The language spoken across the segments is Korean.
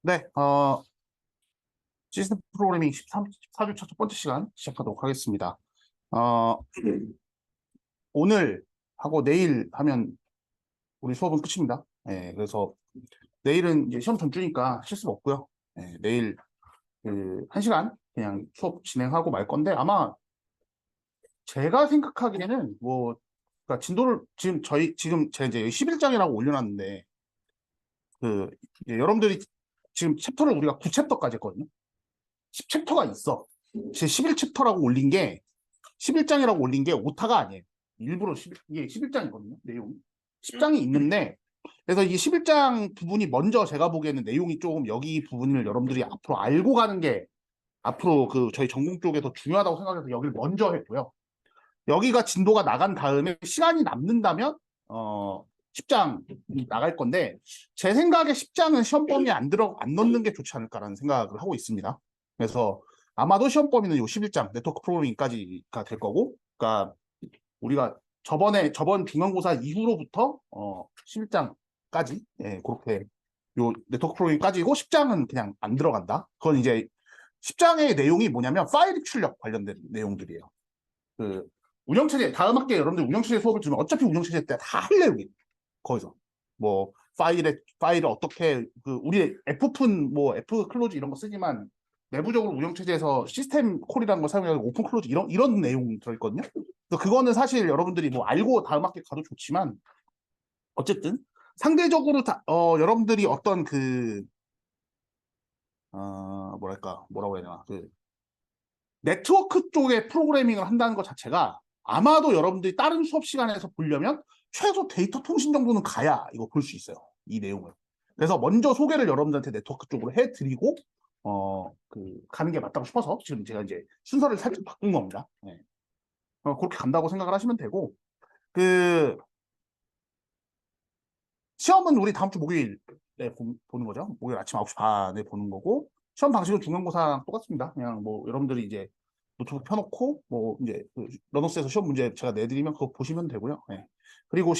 네, 시스템 프로그래밍 14주차 첫 번째 시간 시작하도록 하겠습니다. 어, 오늘 하고 내일 하면 우리 수업은 끝입니다. 그래서 내일은 이제 시험 전주니까 실습 없고요. 내일 그 1시간 그냥 수업 진행하고 말 건데 아마 제가 생각하기에는 뭐, 그러니까 진도를 지금 제가 이제 11장이라고 올려놨는데 그 이제 여러분들이 지금 챕터를 우리가 9챕터까지 했거든요. 10챕터가 있어. 제 11챕터라고 올린 게 11장이라고 올린 게 오타가 아니에요. 일부러 이게 11장이거든요. 내용이. 10장이 있는데 그래서 이 11장 부분이 먼저 제가 보기에는 내용이 조금 여기 부분을 여러분들이 앞으로 알고 가는 게 앞으로 그 저희 전공 쪽에 더 중요하다고 생각해서 여기를 먼저 했고요. 여기가 진도가 나간 다음에 시간이 남는다면 10장이 나갈 건데 제 생각에 10장은 시험 범위에 안 넣는 게 좋지 않을까라는 생각을 하고 있습니다. 그래서 아마도 시험 범위는 요 11장 네트워크 프로그래밍까지가 될 거고, 그러니까 우리가 저번 중간고사 이후로부터 11장까지 그렇게 요 네트워크 프로그래밍까지고 10장은 그냥 안 들어간다. 그건 이제 10장의 내용이 뭐냐면 파일 출력 관련된 내용들이에요. 그 운영체제 다음 학기에 여러분들 운영체제 수업을 들으면 어차피 운영체제 때 다 할 내용이 거기서 뭐 파일을 어떻게 그 우리 F푼 뭐 F 클로즈 이런 거 쓰지만 내부적으로 운영체제에서 시스템 콜이라는 걸 사용해서 오픈 클로즈 이런 내용 들어있거든요. 그래서 그거는 사실 여러분들이 뭐 알고 다음 학기 가도 좋지만 어쨌든 상대적으로 여러분들이 어떤 뭐라고 해야 되나 네트워크 쪽에 프로그래밍을 한다는 것 자체가 아마도 여러분들이 다른 수업 시간에서 보려면 최소 데이터 통신 정도는 가야 이거 볼 수 있어요. 이 내용을. 그래서 먼저 소개를 여러분들한테 네트워크 쪽으로 해드리고, 가는 게 맞다고 싶어서 지금 제가 이제 순서를 살짝 바꾼 겁니다. 네. 그렇게 간다고 생각을 하시면 되고, 그, 시험은 우리 다음 주 목요일에 보는 거죠. 목요일 아침 9시 반에 보는 거고, 시험 방식은 중간고사랑 똑같습니다. 그냥 뭐 여러분들이 이제 노트북 펴놓고, 뭐 이제 그 러너스에서 시험 문제 제가 내드리면 그거 보시면 되고요. 예. 그리고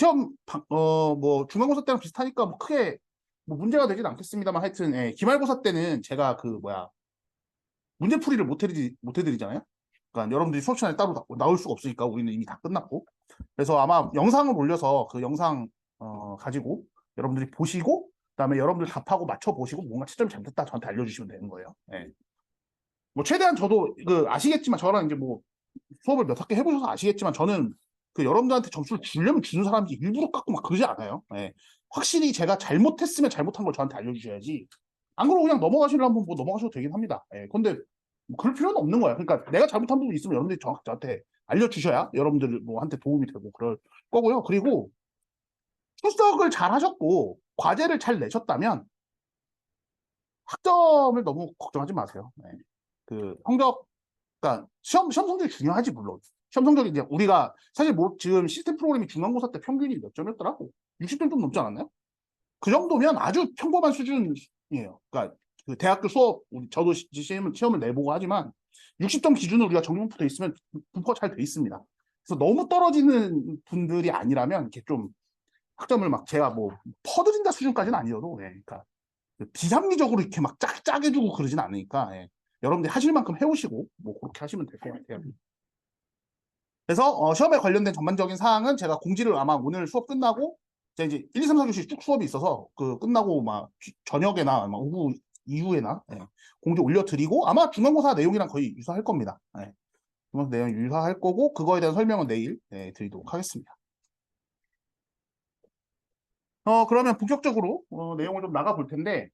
뭐 중간고사 때랑 비슷하니까 뭐 크게 뭐 문제가 되진 않겠습니다만 하여튼, 기말고사 때는 제가 문제풀이를 못 해드리잖아요. 그러니까 여러분들이 수업 시간에 따로 나올 수가 없으니까 우리는 이미 다 끝났고. 그래서 아마 영상을 올려서 그 영상 가지고 여러분들이 보시고 그다음에 여러분들 답하고 맞춰보시고 뭔가 채점이 잘못됐다 저한테 알려주시면 되는 거예요. 예. 뭐 최대한 저도 아시겠지만 저랑 이제 뭐 수업을 몇 학기 해보셔서 아시겠지만 저는 그 여러분들한테 점수를 주려면 주는 사람이 일부러 깎고 막 그러지 않아요. 예. 확실히 제가 잘못했으면 잘못한 걸 저한테 알려주셔야지. 안 그러고 그냥 넘어가시려면 뭐 넘어가셔도 되긴 합니다. 예. 근데 뭐 그럴 필요는 없는 거야. 그러니까 내가 잘못한 부분이 있으면 여러분들이 저한테 알려주셔야 여러분들 뭐한테 도움이 되고 그럴 거고요. 그리고 출석을 잘 하셨고 과제를 잘 내셨다면 학점을 너무 걱정하지 마세요. 네. 그 성적, 그러니까 시험 성적이 중요하지 물론. 시험 성적이 이제 우리가 사실 뭐 지금 시스템 프로그램이 중간고사 때 평균이 몇 점이었더라고? 60점 좀 넘지 않았나요? 그 정도면 아주 평범한 수준이에요. 그러니까 그 대학교 수업 저도 시험을 내보고 하지만 60점 기준으로 우리가 정리분포 돼 있으면 분포가 잘 돼 있습니다. 그래서 너무 떨어지는 분들이 아니라면 이렇게 좀 학점을 막 제가 뭐 퍼드린다 수준까지는 아니어도, 그러니까 비합리적으로 이렇게 막 짜게 주고 그러진 않으니까, 여러분들이 하실 만큼 해오시고 뭐 그렇게 하시면 될 것 같아요. 그래서 시험에 관련된 전반적인 사항은 제가 공지를 아마 오늘 수업 끝나고 제가 이제 1, 2, 3, 4교시 쭉 수업이 있어서 그 끝나고 막 저녁에나 막 오후 이후에나 공지 올려드리고 아마 중간고사 내용이랑 거의 유사할 겁니다. 중간고사 내용 유사할 거고 그거에 대한 설명은 내일 드리도록 하겠습니다. 그러면 본격적으로 내용을 좀 나가 볼 텐데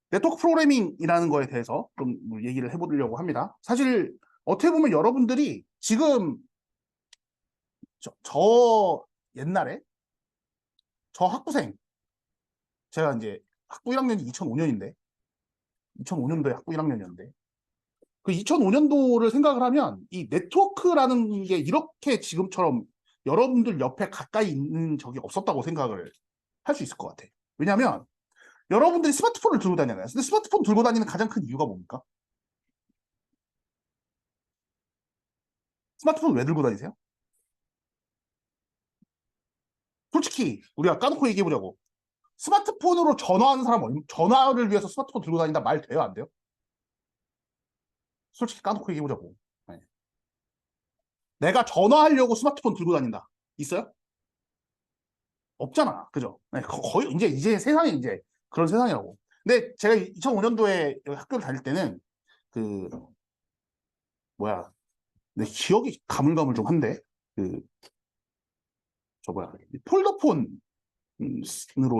네트워크 프로그래밍이라는 거에 대해서 좀 얘기를 해보려고 합니다. 사실 어떻게 보면 여러분들이 지금 저 옛날에 저 학부생 제가 이제 학부 1학년이 2005년인데 2005년도에 학부 1학년이었는데 그 2005년도를 생각을 하면 이 네트워크라는 게 이렇게 지금처럼 여러분들 옆에 가까이 있는 적이 없었다고 생각을 할 수 있을 것 같아요. 왜냐하면 여러분들이 스마트폰을 들고 다니잖아요. 근데 스마트폰 들고 다니는 가장 큰 이유가 뭡니까? 스마트폰 왜 들고 다니세요? 솔직히 우리가 까놓고 얘기해보자고. 스마트폰으로 전화하는 사람, 전화를 위해서 스마트폰 들고 다닌다 말 돼요, 안 돼요? 솔직히 까놓고 얘기해보자고. 네. 내가 전화하려고 스마트폰 들고 다닌다. 있어요? 없잖아. 그죠? 네, 거의, 이제 세상이 이제 그런 세상이라고. 근데 제가 2005년도에 학교를 다닐 때는, 그, 뭐야, 내 기억이 가물가물 좀 한데, 그, 폴더폰으로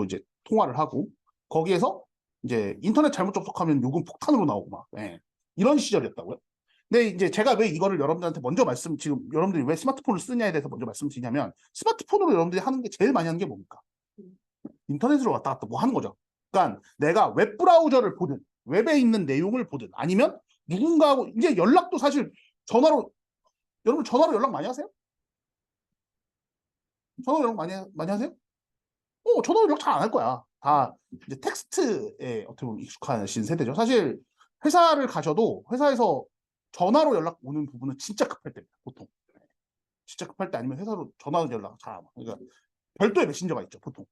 이제 통화를 하고, 거기에서 이제 인터넷 잘못 접속하면 요금 폭탄으로 나오고 막, 예. 이런 시절이었다고요. 근데 이제 제가 왜 이거를 여러분들한테 먼저 지금 여러분들이 왜 스마트폰을 쓰냐에 대해서 먼저 말씀드리냐면, 스마트폰으로 여러분들이 하는 게 제일 많이 하는 게 뭡니까? 인터넷으로 왔다 갔다 뭐 하는 거죠. 그러니까 내가 웹 브라우저를 보든, 웹에 있는 내용을 보든, 아니면 누군가하고, 이제 연락도 사실 전화로, 여러분 전화로 연락 많이 하세요? 전화로 연락 많이 하세요? 전화로 연락 잘 안 할 거야. 다 이제 텍스트에 어떻게 보면 익숙하신 세대죠. 사실 회사를 가셔도 회사에서 전화로 연락 오는 부분은 진짜 급할 때입니다. 보통. 진짜 급할 때 아니면 회사로 전화로 연락 잘 안 와. 그러니까 별도의 메신저가 있죠. 보통.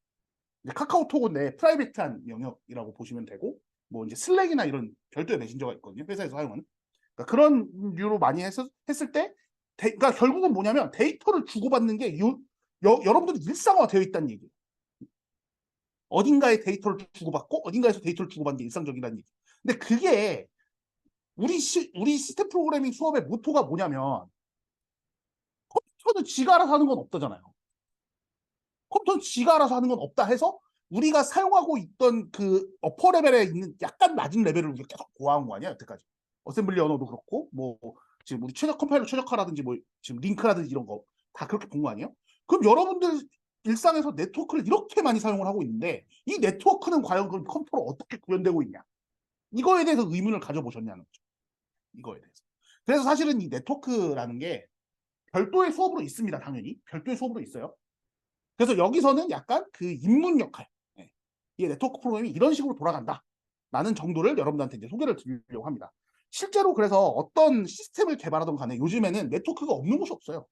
이제 카카오톡은 내 프라이빗한 영역이라고 보시면 되고, 뭐 이제 슬랙이나 이런 별도의 메신저가 있거든요. 회사에서 사용하는. 그러니까 그런 류로 많이 했을 때, 그러니까 결국은 뭐냐면 데이터를 주고받는 게 여러분들이 일상화 되어 있다는 얘기예요. 어딘가에 데이터를 주고받고 어딘가에서 데이터를 주고받는 게 일상적이라는 얘기. 근데 그게 우리 시스템 프로그래밍 수업의 모토가 뭐냐면, 컴퓨터는 지가 알아서 하는 건 없다잖아요. 컴퓨터는 지가 알아서 하는 건 없다 해서 우리가 사용하고 있던 그 어퍼 레벨에 있는 약간 낮은 레벨을 우리가 계속 고아한 거 아니야, 여태까지. 어셈블리 언어도 그렇고, 뭐 지금 우리 컴파일러 최적화라든지 뭐 지금 링크라든지 이런 거 다 그렇게 본 거 아니에요? 그럼 여러분들 일상에서 네트워크를 이렇게 많이 사용을 하고 있는데, 이 네트워크는 과연 그럼 컴퓨터로 어떻게 구현되고 있냐? 이거에 대해서 의문을 가져보셨냐는 거죠. 이거에 대해서. 그래서 사실은 이 네트워크라는 게 별도의 수업으로 있습니다. 당연히 별도의 수업으로 있어요. 그래서 여기서는 약간 그 입문 역할, 이 네트워크 프로그램이 이런 식으로 돌아간다 라는 정도를 여러분들한테 이제 소개를 드리려고 합니다. 실제로 그래서 어떤 시스템을 개발하던 간에 요즘에는 네트워크가 없는 곳이 없어요.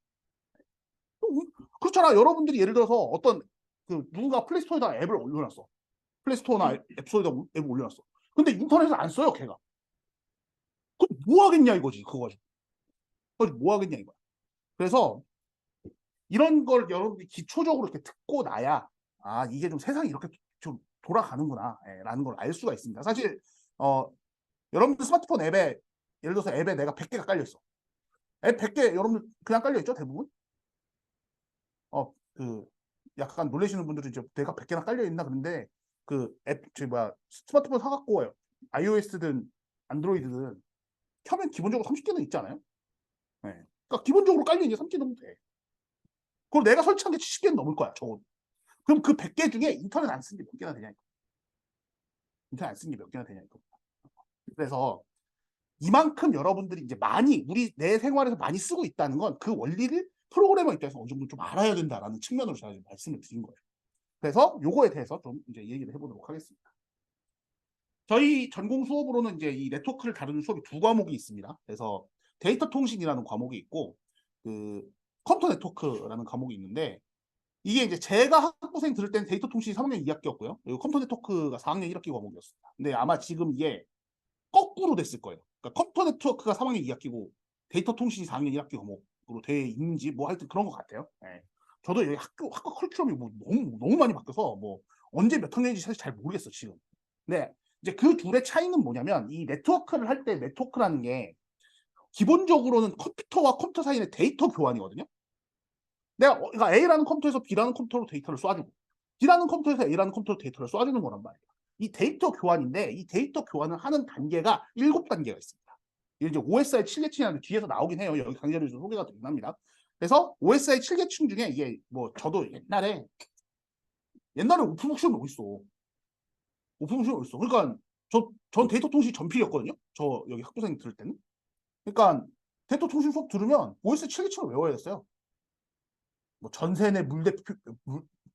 그렇잖아. 여러분들이 예를 들어서 어떤 누군가 플레이스토어에다 앱을 올려놨어. 플레이스토어나 앱스토어에다 앱을 올려놨어. 근데 인터넷을 안 써요, 걔가. 그럼 뭐 하겠냐 이거지, 그거 가지고. 뭐 하겠냐 이거야. 그래서 이런 걸 여러분들이 기초적으로 이렇게 듣고 나야, 이게 좀 세상이 이렇게 좀 돌아가는구나, 라는 걸 알 수가 있습니다. 사실 여러분들 스마트폰 앱에, 예를 들어서 앱에 내가 100개가 깔려 있어. 앱 100개 여러분들 그냥 깔려 있죠, 대부분. 그 약간 놀라시는 분들은 이제 내가 100개나 깔려 있나 그런데, 그 앱 스마트폰 사갖고 iOS든 안드로이드든 켜면 기본적으로 30개는 있지 않아요? 네. 그러니까 기본적으로 깔려 있는 게 30개 정도 돼. 그럼 내가 설치한 게 70개는 넘을 거야, 적어도. 그럼 그 100개 중에 인터넷 안 쓴 게 몇 개나 되냐, 인터넷 안 쓴 게 몇 개나 되냐, 이거. 그래서 이만큼 여러분들이 이제 많이 내 생활에서 많이 쓰고 있다는 건 그 원리를 프로그래머 입장에서 어느 정도 좀 알아야 된다라는 측면으로 제가 말씀을 드린 거예요. 그래서 요거에 대해서 좀 이제 얘기를 해보도록 하겠습니다. 저희 전공 수업으로는 이제 이 네트워크를 다루는 수업이 두 과목이 있습니다. 그래서 데이터 통신이라는 과목이 있고, 그 컴퓨터 네트워크라는 과목이 있는데, 이게 이제 제가 학부생 들을 때는 데이터 통신이 3학년 2학기였고요. 그리고 컴퓨터 네트워크가 4학년 1학기 과목이었습니다. 근데 아마 지금 이게 거꾸로 됐을 거예요. 그러니까 컴퓨터 네트워크가 3학년 2학기고 데이터 통신이 4학년 1학기 과목으로 돼 있는지 뭐 하여튼 그런 것 같아요. 네. 저도 여기 학과 커리큘럼이 뭐 너무 많이 바뀌어서 뭐 언제 몇 학년인지 사실 잘 모르겠어 지금. 네. 이제 그 둘의 차이는 뭐냐면, 이 네트워크를 할 때 네트워크라는 게 기본적으로는 컴퓨터와 컴퓨터 사이의 데이터 교환이거든요. 그러니까 A라는 컴퓨터에서 B라는 컴퓨터로 데이터를 쏴주고, B라는 컴퓨터에서 A라는 컴퓨터로 데이터를 쏴주는 거란 말이에요. 이 데이터 교환인데, 이 데이터 교환을 하는 단계가 7단계가 있습니다. 이게 이제 OSI 7계층이라는 뒤에서 나오긴 해요. 여기 강좌를 좀 소개가 되긴 합니다. 그래서 OSI 7계층 중에 이게 뭐 저도 옛날에 오픈북션이 어딨어. 오픈북션이 어딨어. 그러니까 전 데이터 통신 전필이었거든요. 저 여기 학부생 들을 때는. 그러니까 데이터 통신 수업 들으면 OSI 7계층을 외워야 됐어요. 뭐 전세내 물대표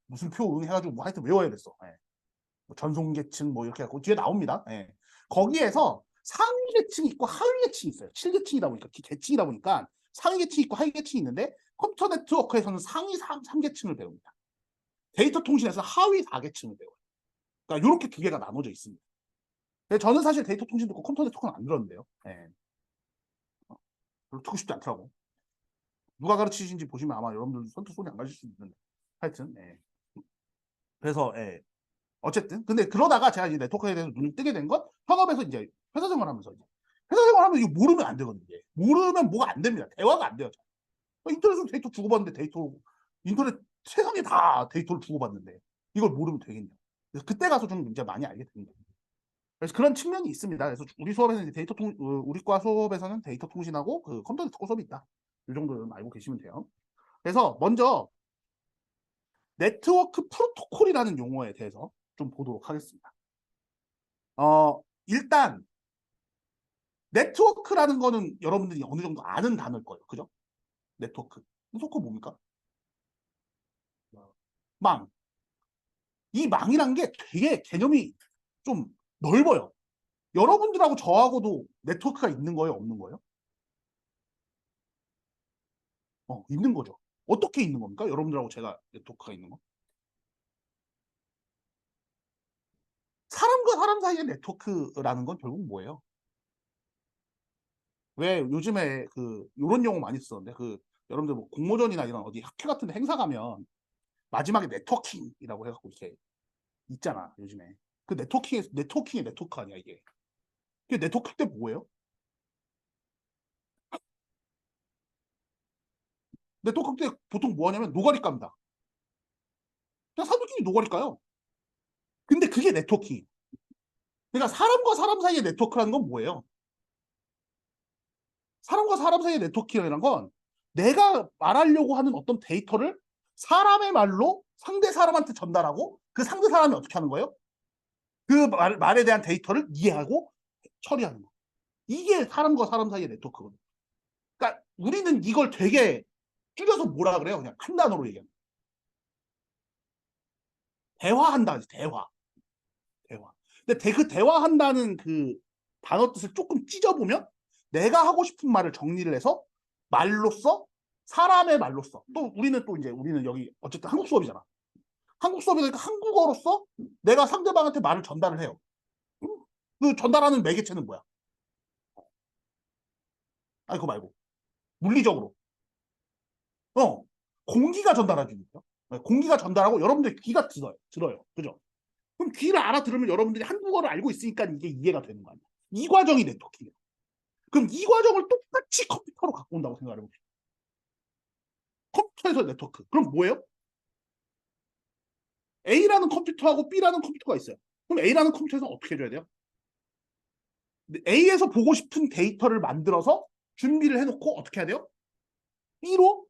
무슨 표 해가지고 뭐 하여튼 외워야 됐어. 예. 뭐 전송계층 뭐 이렇게 하고 뒤에 나옵니다. 예. 거기에서 상위 계층이 있고 하위 계층이 있어요. 7계층이다 보니까 계층이다 보니까 상위 계층이 있고 하위 계층이 있는데, 컴퓨터 네트워크에서는 상위 3계층을 배웁니다. 데이터 통신에서 하위 4계층을 배워요. 그러니까 이렇게 두 개가 나눠져 있습니다. 저는 사실 데이터 통신 듣고 컴퓨터 네트워크는 안 들었는데요. 예. 별로 듣고 싶지 않더라고. 누가 가르치신지 보시면 아마 여러분들 선뜻 손이 안 가실 수 있는데. 하여튼, 예. 그래서, 예. 어쨌든. 근데 그러다가 제가 이제 네트워크에 대해서 눈을 뜨게 된 건 현업에서 이제 회사 생활하면서 이제. 회사 생활하면 이거 모르면 안 되거든요. 이게. 모르면 뭐가 안 됩니다. 대화가 안 돼요. 인터넷으로 데이터 주고받는데 인터넷 세상에 다 데이터를 주고받는데 이걸 모르면 되겠냐. 그래서 그때 가서 좀 이제 많이 알게 됩니다. 그래서 그런 측면이 있습니다. 그래서 우리 수업에서는 이제 우리 과 수업에서는 데이터 통신하고 그 컴퓨터 네트워크 수업이 있다. 이 정도는 알고 계시면 돼요. 그래서 먼저 네트워크 프로토콜이라는 용어에 대해서 좀 보도록 하겠습니다. 일단 네트워크라는 거는 여러분들이 어느 정도 아는 단어일 거예요. 그죠? 네트워크. 네트워크 뭡니까? 망. 이 망이란 게 되게 개념이 좀 넓어요. 여러분들하고 저하고도 네트워크가 있는 거예요? 없는 거예요? 있는 거죠. 어떻게 있는 겁니까? 여러분들하고 제가 네트워크가 있는 거? 사람과 사람 사이의 네트워크라는 건 결국 뭐예요? 왜 요즘에 요런 용어 많이 쓰던데 여러분들 뭐 공모전이나 이런 어디 학회 같은 데 행사 가면 마지막에 네트워킹이라고 해갖고 이렇게 있잖아 요즘에. 그 네트워킹의 네트워크 아니야 이게. 그게 네트워크 때 뭐예요? 네트워크 때 보통 뭐 하냐면 노가리 깝니다. 그냥 사람들끼리 노가리 까요. 근데 그게 네트워킹. 그러니까 사람과 사람 사이의 네트워크라는 건 뭐예요? 사람과 사람 사이의 네트워크라는 건 내가 말하려고 하는 어떤 데이터를 사람의 말로 상대 사람한테 전달하고 그 상대 사람이 어떻게 하는 거예요? 그 말에 대한 데이터를 이해하고 처리하는 거. 이게 사람과 사람 사이의 네트워크거든요. 그러니까 우리는 이걸 되게 줄여서 뭐라 그래요? 그냥 한 단어로 얘기합니다. 대화한다. 대화. 대화. 근데 그 대화한다는 그 단어 뜻을 조금 찢어보면 내가 하고 싶은 말을 정리를 해서 말로써 사람의 말로써 또 우리는 여기 어쨌든 한국 수업이잖아. 한국 수업이니까 한국어로서 내가 상대방한테 말을 전달을 해요. 그 전달하는 매개체는 뭐야? 아니 그거 말고 물리적으로 공기가 전달해주니까 공기가 전달하고 여러분들 귀가 들어요. 그죠? 그럼 귀를 알아들으면 여러분들이 한국어를 알고 있으니까 이게 이해가 되는 거 아니야. 이 과정이 네트워킹이에요. 그럼 이 과정을 똑같이 컴퓨터로 갖고 온다고 생각을 해봅시다. 컴퓨터에서 네트워크. 그럼 뭐예요? A라는 컴퓨터하고 B라는 컴퓨터가 있어요. 그럼 A라는 컴퓨터에서 어떻게 해줘야 돼요? A에서 보고 싶은 데이터를 만들어서 준비를 해놓고 어떻게 해야 돼요? B로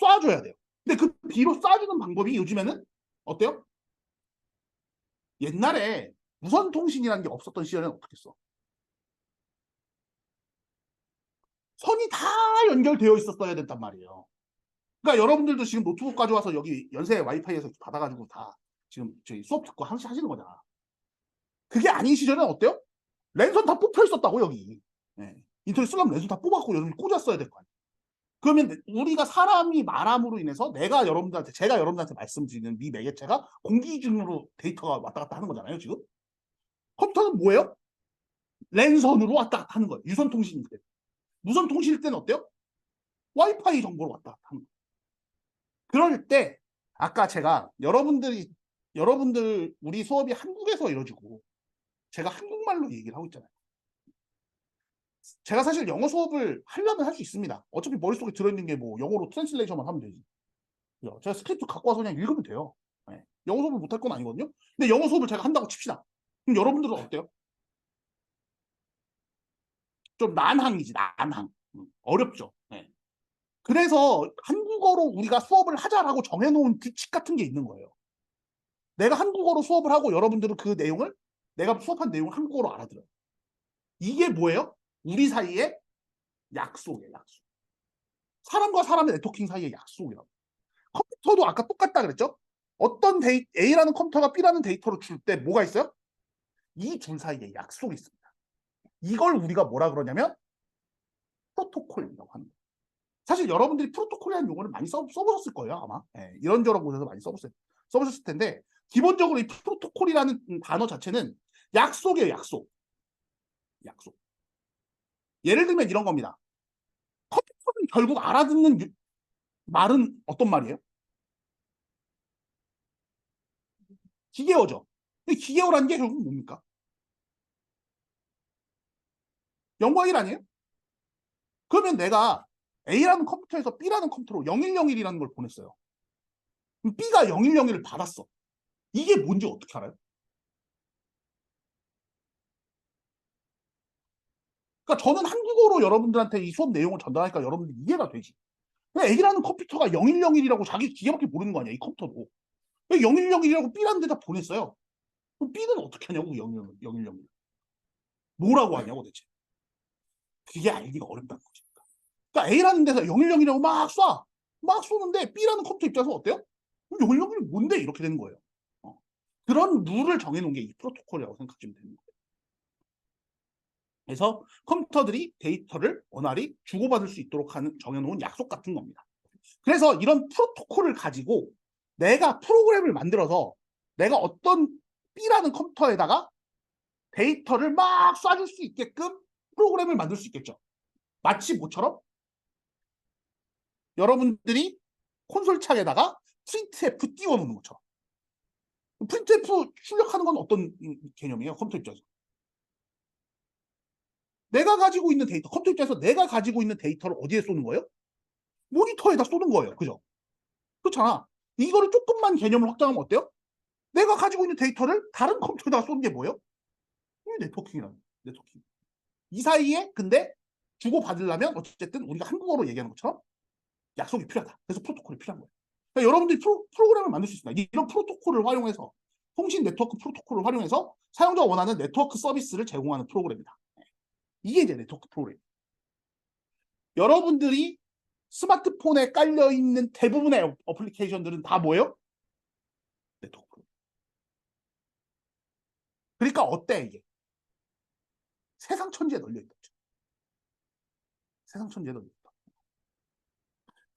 쏴줘야 돼요. 근데 그 B로 쏴주는 방법이 요즘에는 어때요? 옛날에 무선통신이라는 게 없었던 시절에는 어떻게 써? 선이 다 연결되어 있었어야 됐단 말이에요. 그러니까 여러분들도 지금 노트북 가져와서 여기 연세 와이파이에서 받아가지고 다 지금 저희 수업 듣고 하시는 거잖아. 그게 아닌 시절에는 어때요? 랜선 다 뽑혀 있었다고 여기. 예. 인터넷 쓰려면 랜선 다 뽑았고 여러분 꽂았어야 될 거 아니에요. 그러면 우리가 사람이 말함으로 인해서 제가 여러분들한테 말씀드리는 이 매개체가 공기중으로 데이터가 왔다 갔다 하는 거잖아요 지금. 컴퓨터는 뭐예요? 랜선으로 왔다 갔다 하는 거예요. 유선통신일 때. 무선통신일 때는 어때요? 와이파이 정보로 왔다 갔다 하는 거예요. 그럴 때 아까 제가 여러분들 우리 수업이 한국에서 이루어지고 제가 한국말로 얘기를 하고 있잖아요. 제가 사실 영어 수업을 하려면 할 수 있습니다. 어차피 머릿속에 들어있는 게 뭐 영어로 트랜슬레이션만 하면 되지. 제가 스크립트 갖고 와서 그냥 읽으면 돼요. 네. 영어 수업을 못할 건 아니거든요. 근데 영어 수업을 제가 한다고 칩시다. 그럼 여러분들은 어때요? 좀 난항이지, 난항. 어렵죠. 네. 그래서 한국어로 우리가 수업을 하자라고 정해놓은 규칙 같은 게 있는 거예요. 내가 한국어로 수업을 하고 여러분들은 그 내용을 내가 수업한 내용을 한국어로 알아들어요. 이게 뭐예요? 우리 사이의 약속이에요, 약속. 사람과 사람의 네트워킹 사이의 약속이라고. 컴퓨터도 아까 똑같다 그랬죠? A라는 컴퓨터가 B라는 데이터를 줄 때 뭐가 있어요? 이 둘 사이에 약속이 있습니다. 이걸 우리가 뭐라 그러냐면 프로토콜이라고 합니다. 사실 여러분들이 프로토콜이라는 용어를 많이 써보셨을 거예요, 아마. 예, 이런저런 곳에서 많이 써보셨을 텐데 기본적으로 이 프로토콜이라는 단어 자체는 약속이에요, 약속. 약속. 예를 들면 이런 겁니다. 컴퓨터는 결국 알아듣는 말은 어떤 말이에요? 기계어죠. 근데 기계어라는 게 결국 뭡니까? 영과 1 아니에요? 그러면 내가 A라는 컴퓨터에서 B라는 컴퓨터로 0101이라는 걸 보냈어요. 그럼 B가 0101을 받았어. 이게 뭔지 어떻게 알아요? 그러니까 저는 한국어로 여러분들한테 이 수업 내용을 전달하니까 여러분들 이해가 되지. A라는 컴퓨터가 0101이라고 자기 기계밖에 모르는 거 아니야, 이 컴퓨터도. 0101이라고 B라는 데다 보냈어요. 그럼 B는 어떻게 하냐고, 0101. 뭐라고 하냐고, 대체. 그게 알기가 어렵다는 거지. 그러니까 A라는 데서 0101이라고 막 쏴. 막 쏘는데 B라는 컴퓨터 입장에서 어때요? 0101이 뭔데? 이렇게 되는 거예요. 그런 룰을 정해놓은 게 이 프로토콜이라고 생각하시면 되는 거예요. 그래서 컴퓨터들이 데이터를 원활히 주고받을 수 있도록 하는 정해놓은 약속 같은 겁니다. 그래서 이런 프로토콜을 가지고 내가 프로그램을 만들어서 내가 어떤 B라는 컴퓨터에다가 데이터를 막 쏴줄 수 있게끔 프로그램을 만들 수 있겠죠. 마치 뭐처럼? 여러분들이 콘솔 창에다가 프린트F 띄워놓는 것처럼. 프린트F 출력하는 건 어떤 개념이에요? 컴퓨터 입장에서. 내가 가지고 있는 데이터, 컴퓨터 입장에서 내가 가지고 있는 데이터를 어디에 쏘는 거예요? 모니터에다 쏘는 거예요. 그죠? 그렇잖아. 이거를 조금만 개념을 확장하면 어때요? 내가 가지고 있는 데이터를 다른 컴퓨터에다가 쏘는 게 뭐예요? 이게 네트워킹이라는 거예요. 네트워킹. 이 사이에 근데 주고받으려면 어쨌든 우리가 한국어로 얘기하는 것처럼 약속이 필요하다. 그래서 프로토콜이 필요한 거예요. 그러니까 여러분들이 프로그램을 만들 수 있습니다. 이런 프로토콜을 활용해서 통신 네트워크 프로토콜을 활용해서 사용자가 원하는 네트워크 서비스를 제공하는 프로그램이다. 이게 이제 네트워크 프로그램. 여러분들이 스마트폰에 깔려있는 대부분의 어플리케이션들은 다 뭐예요? 네트워크 프로그램. 그러니까 어때 이게? 세상 천지에 널려있다. 세상 천지에 널려있다.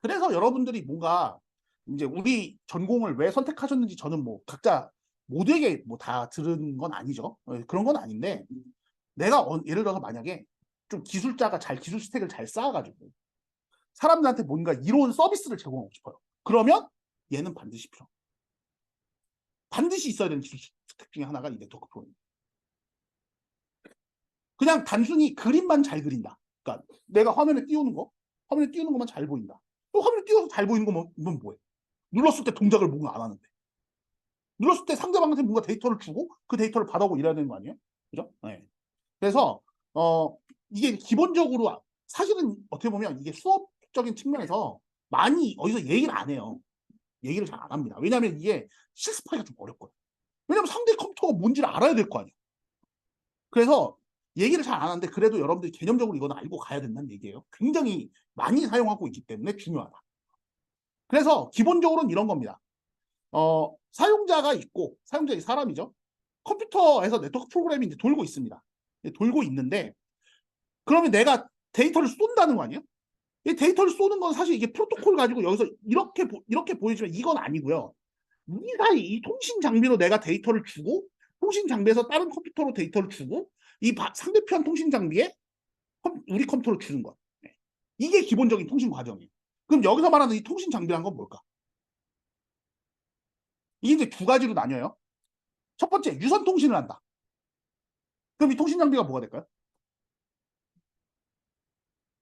그래서 여러분들이 뭔가 이제 우리 전공을 왜 선택하셨는지 저는 뭐 각자 모두에게 뭐 다 들은 건 아니죠. 그런 건 아닌데 내가 예를 들어서 만약에 좀 기술자가 기술 스택을 잘 쌓아가지고 사람들한테 뭔가 이로운 서비스를 제공하고 싶어요. 그러면 얘는 반드시 필요. 반드시 있어야 되는 기술 스택 중에 하나가 이 네트워크 프로그램. 그냥 단순히 그림만 잘 그린다. 그러니까 내가 화면에 띄우는 것만 잘 보인다. 또 화면에 띄워서 잘 보이는 거면 뭐해? 눌렀을 때 동작을 뭔가 안 하는데. 눌렀을 때 상대방한테 뭔가 데이터를 주고 그 데이터를 받아오고 이래야 되는 거 아니에요? 그죠? 네. 그래서 이게 기본적으로 사실은 어떻게 보면 이게 수업적인 측면에서 많이 어디서 얘기를 안 해요. 얘기를 잘 안 합니다. 왜냐하면 이게 실습하기가 좀 어렵거든요. 왜냐하면 상대 컴퓨터가 뭔지를 알아야 될 거 아니에요. 그래서 얘기를 잘 안 하는데 그래도 여러분들이 개념적으로 이건 알고 가야 된다는 얘기예요. 굉장히 많이 사용하고 있기 때문에 중요하다. 그래서 기본적으로는 이런 겁니다. 사용자가 있고 사용자이 사람이죠. 컴퓨터에서 네트워크 프로그램이 이제 돌고 있습니다. 돌고 있는데 그러면 내가 데이터를 쏜다는 거 아니에요? 이 데이터를 쏘는 건 사실 이게 프로토콜 가지고 여기서 이렇게 보이지만 이건 아니고요. 이 사이 이 통신 장비로 내가 데이터를 주고 통신 장비에서 다른 컴퓨터로 데이터를 주고 이 상대편 통신 장비에 우리 컴퓨터로 주는 것. 이게 기본적인 통신 과정이에요. 그럼 여기서 말하는 이 통신 장비란 건 뭘까? 이게 이제 두 가지로 나뉘어요. 첫 번째, 유선 통신을 한다. 그럼 이 통신 장비가 뭐가 될까요?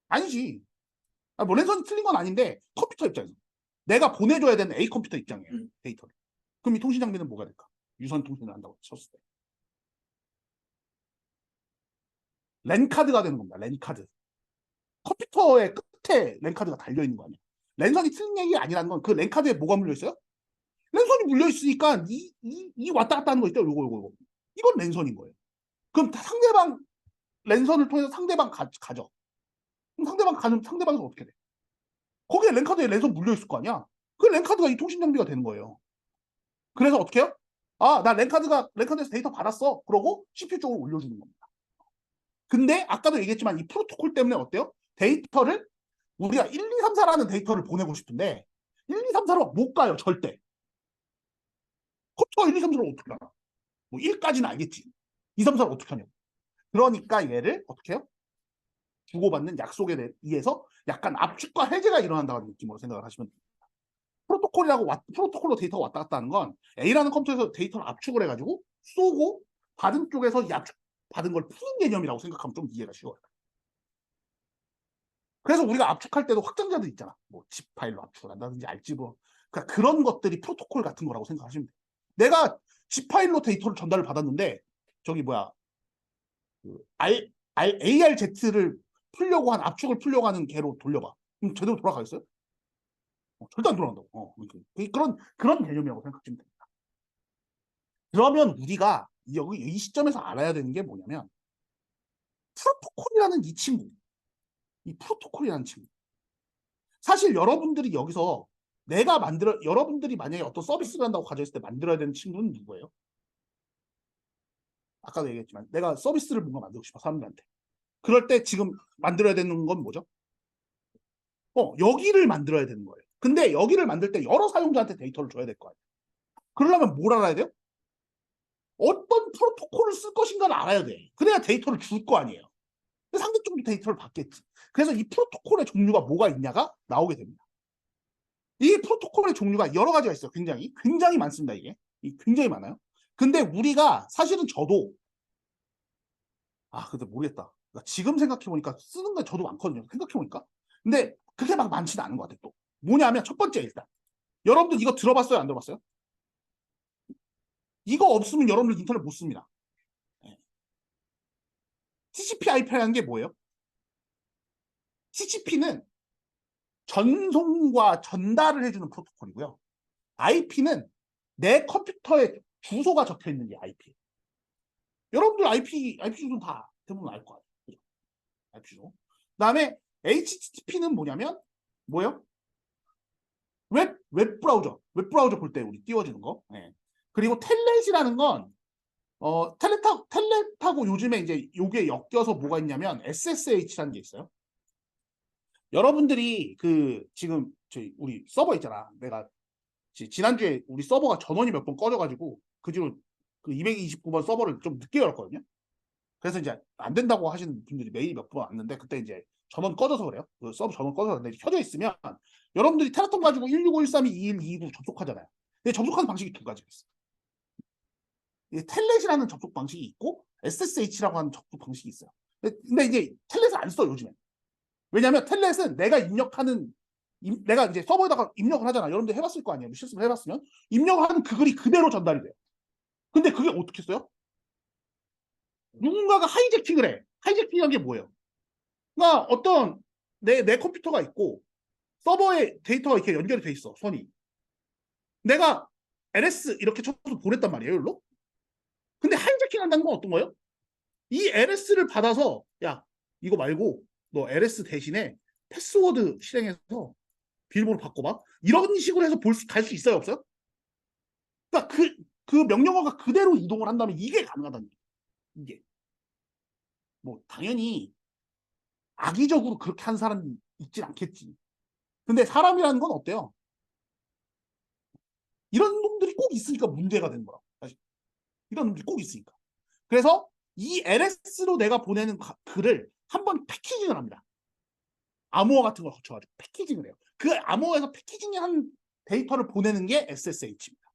아니지. 뭐 랜선이 틀린 건 아닌데 컴퓨터 입장에서 내가 보내줘야 되는 A 컴퓨터 입장이에요. 데이터를. 그럼 이 통신 장비는 뭐가 될까? 유선 통신을 한다고 쳤을 때. 랜카드가 되는 겁니다. 랜카드. 컴퓨터의 끝에 랜카드가 달려있는 거 아니에요. 랜선이 틀린 얘기 아니라는 건 그 랜카드에 뭐가 물려있어요? 랜선이 물려있으니까 이 왔다 갔다 하는 거 있죠. 요거. 이건 랜선인 거예요. 그럼 상대방 랜선을 통해서 상대방 가죠. 그럼 상대방에서 어떻게 돼? 거기에 랜카드에 랜선 물려있을 거 아니야. 그 랜카드가 이 통신 장비가 되는 거예요. 그래서 어떻게 해요? 나 랜카드에서 데이터 받았어. 그러고 CPU 쪽으로 올려주는 겁니다. 근데 아까도 얘기했지만 이 프로토콜 때문에 어때요? 데이터를 우리가 1, 2, 3, 4라는 데이터를 보내고 싶은데 1, 2, 3, 4로 못 가요. 절대. 컴퓨터가 1, 2, 3, 4를 어떻게 알아? 뭐 1까지는 알겠지. 2, 3, 4를 어떻게 하냐고. 그러니까 얘를 어떻게 해요? 주고받는 약속에 의해서 약간 압축과 해제가 일어난다는 느낌으로 생각을 하시면 됩니다. 프로토콜로 데이터가 왔다 갔다 하는 건 A라는 컴퓨터에서 데이터를 압축을 해가지고 쏘고 받은 쪽에서 이 압축 받은 걸 푸는 개념이라고 생각하면 좀 이해가 쉬워요. 그래서 우리가 압축할 때도 확장자들 있잖아. 뭐 zip 파일로 압축을 한다든지 알집으로. 그러니까 그런 것들이 프로토콜 같은 거라고 생각하시면 돼요. 내가 zip 파일로 데이터를 전달을 받았는데 저기 뭐야 그 ARZ를 풀려고 한 압축을 풀려고 하는 개로 돌려봐. 그럼 제대로 돌아가겠어요? 절대 안 돌아간다고. 그런 개념이라고 생각하시면 됩니다. 그러면 우리가 여기 이 시점에서 알아야 되는 게 뭐냐면 프로토콜이라는 이 프로토콜이라는 친구. 사실 여러분들이 여기서 여러분들이 만약에 어떤 서비스를 한다고 가정했을 때 만들어야 되는 친구는 누구예요? 아까도 얘기했지만 내가 서비스를 뭔가 만들고 싶어 사람들한테. 그럴 때 지금 만들어야 되는 건 뭐죠? 여기를 만들어야 되는 거예요. 근데 여기를 만들 때 여러 사용자한테 데이터를 줘야 될 거 아니에요. 그러려면 뭘 알아야 돼요? 어떤 프로토콜을 쓸 것인가를 알아야 돼. 그래야 데이터를 줄 거 아니에요. 상대쪽도 데이터를 받겠지. 그래서 이 프로토콜의 종류가 뭐가 있냐가 나오게 됩니다. 이 프로토콜의 종류가 여러 가지가 있어요. 굉장히 많습니다. 이게 굉장히 많아요. 근데 우리가 사실은 저도 근데 모르겠다. 그러니까 지금 생각해보니까 쓰는 게 저도 많거든요. 생각해보니까. 근데 그게 막 많지는 않은 것 같아요. 또 뭐냐면 첫 번째 일단 여러분들 이거 들어봤어요? 안 들어봤어요? 이거 없으면 여러분들 인터넷 못 씁니다. TCP/IP라는 게 뭐예요? TCP는 전송과 전달을 해주는 프로토콜이고요. IP는 내 컴퓨터에 주소가 적혀 있는 게 IP. 여러분들 IP 주소 다 대부분 알 거 아니에요. IP 주소. 그다음에 HTTP는 뭐냐면 뭐예요? 웹 브라우저 볼 때 우리 띄워지는 거. 네. 그리고 텔넷이라는 건 텔넷하고 요즘에 이제 요게 엮여서 뭐가 있냐면 SSH라는 게 있어요. 여러분들이 지금 우리 서버 있잖아. 내가 지난주에 우리 서버가 전원이 몇 번 꺼져가지고 그 뒤로 그 229번 서버를 좀 늦게 열었거든요. 그래서 이제 안 된다고 하시는 분들이 메일이 몇 번 왔는데 그때 이제 전원 꺼져서 그래요. 그 서버 전원 꺼져서 근데 켜져 있으면 여러분들이 테라통 가지고 165.132.2122로 접속하잖아요. 근데 접속하는 방식이 두 가지가 있어요. 텔넷이라는 접속 방식이 있고 SSH라고 하는 접속 방식이 있어요. 근데 이제 텔넷을 안 써 요즘에. 왜냐하면 텔넷은 내가 이제 서버에다가 입력을 하잖아. 여러분들 해봤을 거 아니에요. 실습을 해봤으면 입력을 하는 그 글이 그대로 전달이 돼요. 근데 그게 어떻게 써요? 누군가가 하이제킹을 해. 하이제킹한 게 뭐예요? 나 어떤 내 컴퓨터가 있고 서버에 데이터가 이렇게 연결이 돼 있어. 선이. 내가 LS 이렇게 쳐서 보냈단 말이에요. 일로. 근데 하이제킹 한다는 건 어떤 거예요? 이 LS를 받아서 야 이거 말고 너 LS 대신에 패스워드 실행해서 비밀번호 바꿔봐. 이런 식으로 해서 갈 수 있어요, 없어요? 그러니까 그 명령어가 그대로 이동을 한다면 이게 가능하다는 거예요. 이게. 뭐 당연히 악의적으로 그렇게 한 사람 있진 않겠지. 근데 사람이라는 건 어때요? 이런 놈들이 꼭 있으니까 문제가 되는 거라고. 사실. 이런 놈들이 꼭 있으니까. 그래서 이 LS로 내가 보내는 글을 한번 패키징을 합니다. 암호화 같은 걸 거쳐가지고 패키징을 해요. 그 암호화에서 패키징한 데이터를 보내는 게 SSH입니다.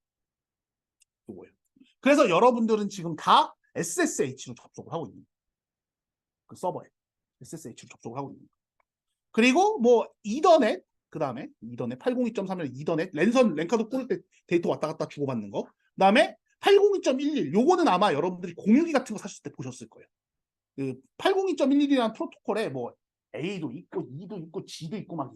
이거예요. 그래서 여러분들은 지금 다 SSH로 접속을 하고 있는 거예요. 그 서버에 SSH로 접속을 하고 있는 거예요. 그리고 뭐 이더넷 그다음에 이더넷 802.3면 이더넷 랜카드 꽂을 때 데이터 왔다 갔다 주고받는 거. 그다음에 802.11 요거는 아마 여러분들이 공유기 같은 거 사실 때 보셨을 거예요. 그 802.11이라는 프로토콜에 뭐 A도 있고 E도 있고 G도 있고 막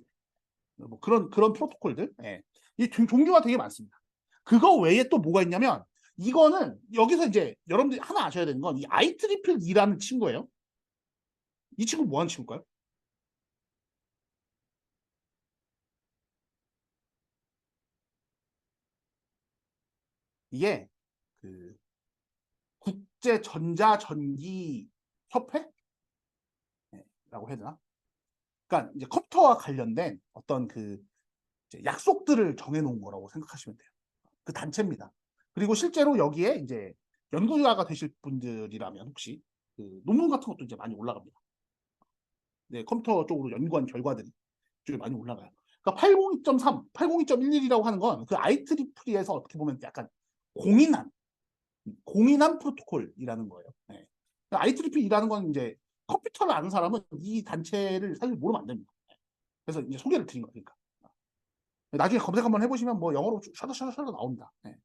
뭐 그런 프로토콜들. 예. 이 종류가 되게 많습니다. 그거 외에 또 뭐가 있냐면 이거는 여기서 이제 여러분들이 하나 아셔야 되는 건 이 IEEE라는 친구예요. 이 친구 뭐 하는 친구일까요? 이게 그 국제 전자전기 협회라고 해야 되나? 그러니까 이제 컴퓨터와 관련된 어떤 그 약속들을 정해놓은 거라고 생각하시면 돼요. 그 단체입니다. 그리고 실제로 여기에 이제 연구자가 되실 분들이라면 혹시 그 논문 같은 것도 이제 많이 올라갑니다. 네, 컴퓨터 쪽으로 연구한 결과들이 좀 많이 올라가요. 그러니까 802.3, 802.11이라고 하는 건 그 IEEE에서 어떻게 보면 약간 공인한 프로토콜이라는 거예요. 네. IEEE라는 건 이제 컴퓨터를 아는 사람은 이 단체를 사실 모르면 안 됩니다. 그래서 이제 소개를 드린 거니까. 나중에 검색 한번 해보시면 뭐 영어로 샤더샤더샤더 나옵니다. 네.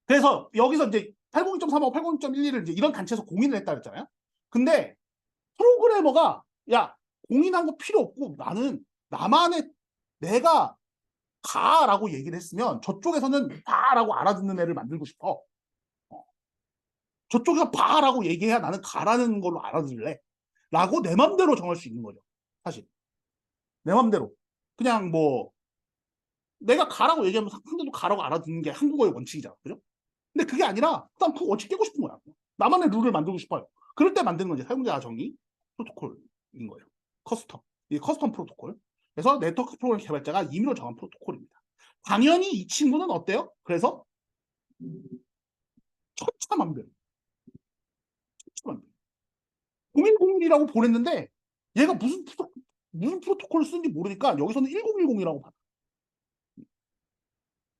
그래서 여기서 이제 802.3하고 802.11을 이제 이런 단체에서 공인을 했다 그랬잖아요. 근데 프로그래머가 야 공인한 거 필요 없고 나는 나만의 내가 가라고 얘기를 했으면 저쪽에서는 봐라고 알아듣는 애를 만들고 싶어. 저쪽에서 봐라고 얘기해야 나는 가라는 걸로 알아들래. 라고 내 맘대로 정할 수 있는 거죠. 사실. 내 맘대로. 그냥 뭐 내가 가라고 얘기하면 상대도 가라고 알아듣는 게 한국어의 원칙이잖아. 그죠? 근데 그게 아니라 그냥 그 원칙 깨고 싶은 거야. 나만의 룰을 만들고 싶어요. 그럴 때 만드는 건 이제 사용자 정의 프로토콜인 거예요. 커스텀. 이 커스텀 프로토콜. 그래서 네트워크 프로그램 개발자가 임의로 정한 프로토콜입니다. 당연히 이 친구는 어때요? 그래서 천차만별. 천차만별. 0101이라고 보냈는데 얘가 무슨 프로토콜을 쓰는지 모르니까 여기서는 1010이라고 받아.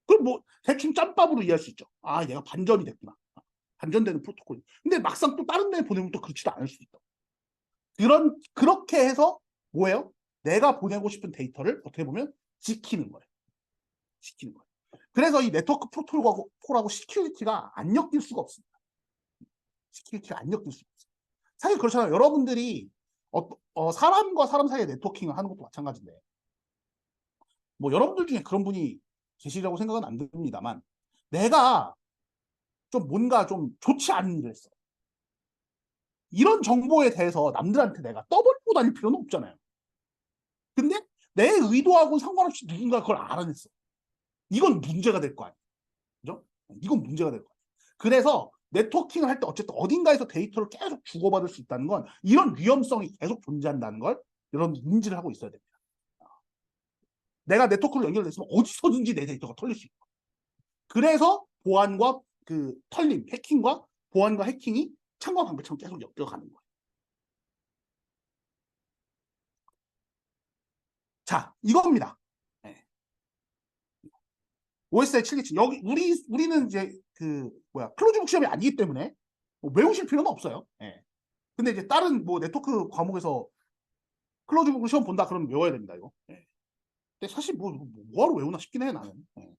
그럼 뭐 대충 짬밥으로 이해할 수 있죠. 아, 얘가 반전이 됐구나. 반전되는 프로토콜. 근데 막상 또 다른 데 보내면 또 그렇지도 않을 수도 있다. 그렇게 해서 뭐예요? 내가 보내고 싶은 데이터를 어떻게 보면 지키는 거예요. 지키는 거예요. 그래서 이 네트워크 프로토콜하고 시큐리티가 안 엮일 수가 없습니다. 시큐리티가 안 엮일 수가 없어요. 사실 그렇잖아요. 여러분들이 사람과 사람 사이에 네트워킹을 하는 것도 마찬가지인데 뭐 여러분들 중에 그런 분이 계시라고 생각은 안 듭니다만 내가 좀 뭔가 좀 좋지 않은 일을 했어. 이런 정보에 대해서 남들한테 내가 떠벌리고 다닐 필요는 없잖아요. 근데 내 의도하고는 상관없이 누군가 그걸 알아냈어. 이건 문제가 될 거 아니에요. 그죠? 이건 문제가 될 거 아니에요. 그래서 네트워킹을 할 때 어쨌든 어딘가에서 데이터를 계속 주고받을 수 있다는 건 이런 위험성이 계속 존재한다는 걸 여러분 인지를 하고 있어야 됩니다. 내가 네트워크로 연결됐으면 어디서든지 내 데이터가 털릴 수 있고. 그래서 보안과 그 털림, 해킹과 보안과 해킹이 창과 방패처럼 계속 엮여가는 거예요. 자, 이겁니다. 네. OSI 7기층. 여기 우리는 이제 그 뭐야 클로즈북 시험이 아니기 때문에 뭐 외우실 필요는 없어요. 네. 근데 이제 다른 뭐 네트워크 과목에서 클로즈북 시험 본다 그러면 외워야 됩니다. 이거. 네. 근데 사실 뭐하러 외우나 싶긴 해 나는. 네.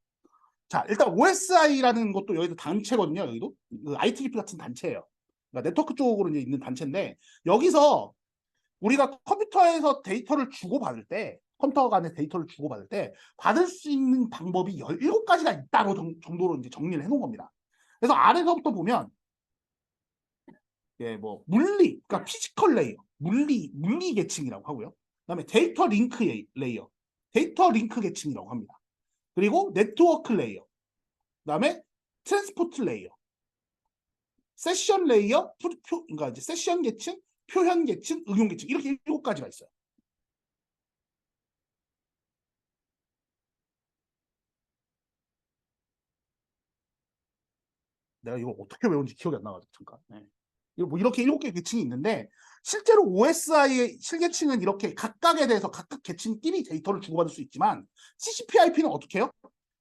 자, 일단 OSI라는 것도 여기도 단체거든요. 여기도 그 ITGP 같은 단체예요. 그러니까 네트워크 쪽으로 이제 있는 단체인데 여기서 우리가 컴퓨터에서 데이터를 주고받을 때 컴퓨터 간의 데이터를 주고받을 때 받을 수 있는 방법이 17가지가 있다고 정도로 이제 정리를 해놓은 겁니다. 그래서 아래서부터 보면 예, 뭐 물리, 그러니까 피지컬 레이어, 물리 계층이라고 하고요. 그다음에 데이터 링크 레이어, 데이터 링크 계층이라고 합니다. 그리고 네트워크 레이어, 그다음에 트랜스포트 레이어, 세션 레이어, 그러니까 이제 세션 계층, 표현 계층, 응용 계층 이렇게 7가지가 있어요. 내가 이거 어떻게 외운지 기억이 안 나가지고 잠깐. 네. 뭐 이렇게 7개 계층이 있는데 실제로 OSI의 실계층은 이렇게 각각에 대해서 각각 계층끼리 데이터를 주고받을 수 있지만 TCP/IP는 어떻게 해요?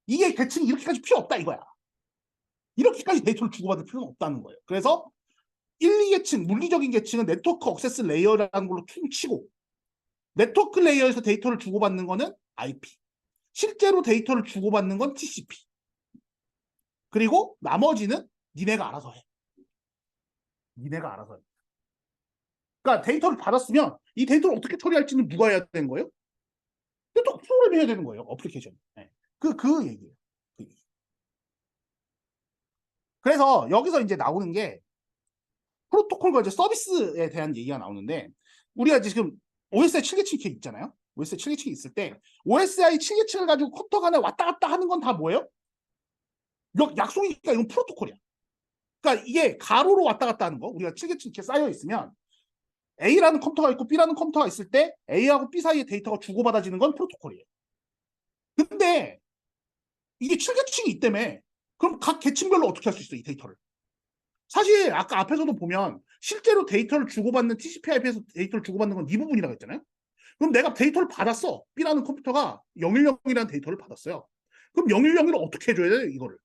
이게 계층이 이렇게까지 필요 없다 이거야. 이렇게까지 데이터를 주고받을 필요는 없다는 거예요. 그래서 1, 2계층, 물리적인 계층은 네트워크 억세스 레이어라는 걸로 퉁치고 네트워크 레이어에서 데이터를 주고받는 거는 IP. 실제로 데이터를 주고받는 건 TCP. 그리고 나머지는 니네가 알아서 해. 니네가 알아서 해. 그러니까 데이터를 받았으면 이 데이터를 어떻게 처리할지는 누가 해야 되는 거예요? 또 프로그램 해야 되는 거예요. 어플리케이션. 네. 그 얘기예요. 그 얘기. 그래서 여기서 이제 나오는 게 프로토콜과 이제 서비스에 대한 얘기가 나오는데 우리가 지금 OSI 7계층 있잖아요. OSI 7계층이 있을 때 OSI 7계층을 가지고 컴퓨터 간에 왔다 갔다 하는 건 다 뭐예요? 약속이니까 이건 프로토콜이야. 그러니까 이게 가로로 왔다 갔다 하는 거 우리가 7계층 이렇게 쌓여 있으면 A라는 컴퓨터가 있고 B라는 컴퓨터가 있을 때 A하고 B 사이에 데이터가 주고받아지는 건 프로토콜이에요. 근데 이게 7계층이 있다며 그럼 각 계층별로 어떻게 할 수 있어, 이 데이터를? 사실 아까 앞에서도 보면 실제로 데이터를 주고받는 TCP/IP에서 데이터를 주고받는 건 이 부분이라고 했잖아요. 그럼 내가 데이터를 받았어. B라는 컴퓨터가 010이라는 데이터를 받았어요. 그럼 010을 어떻게 해줘야 돼, 이거를?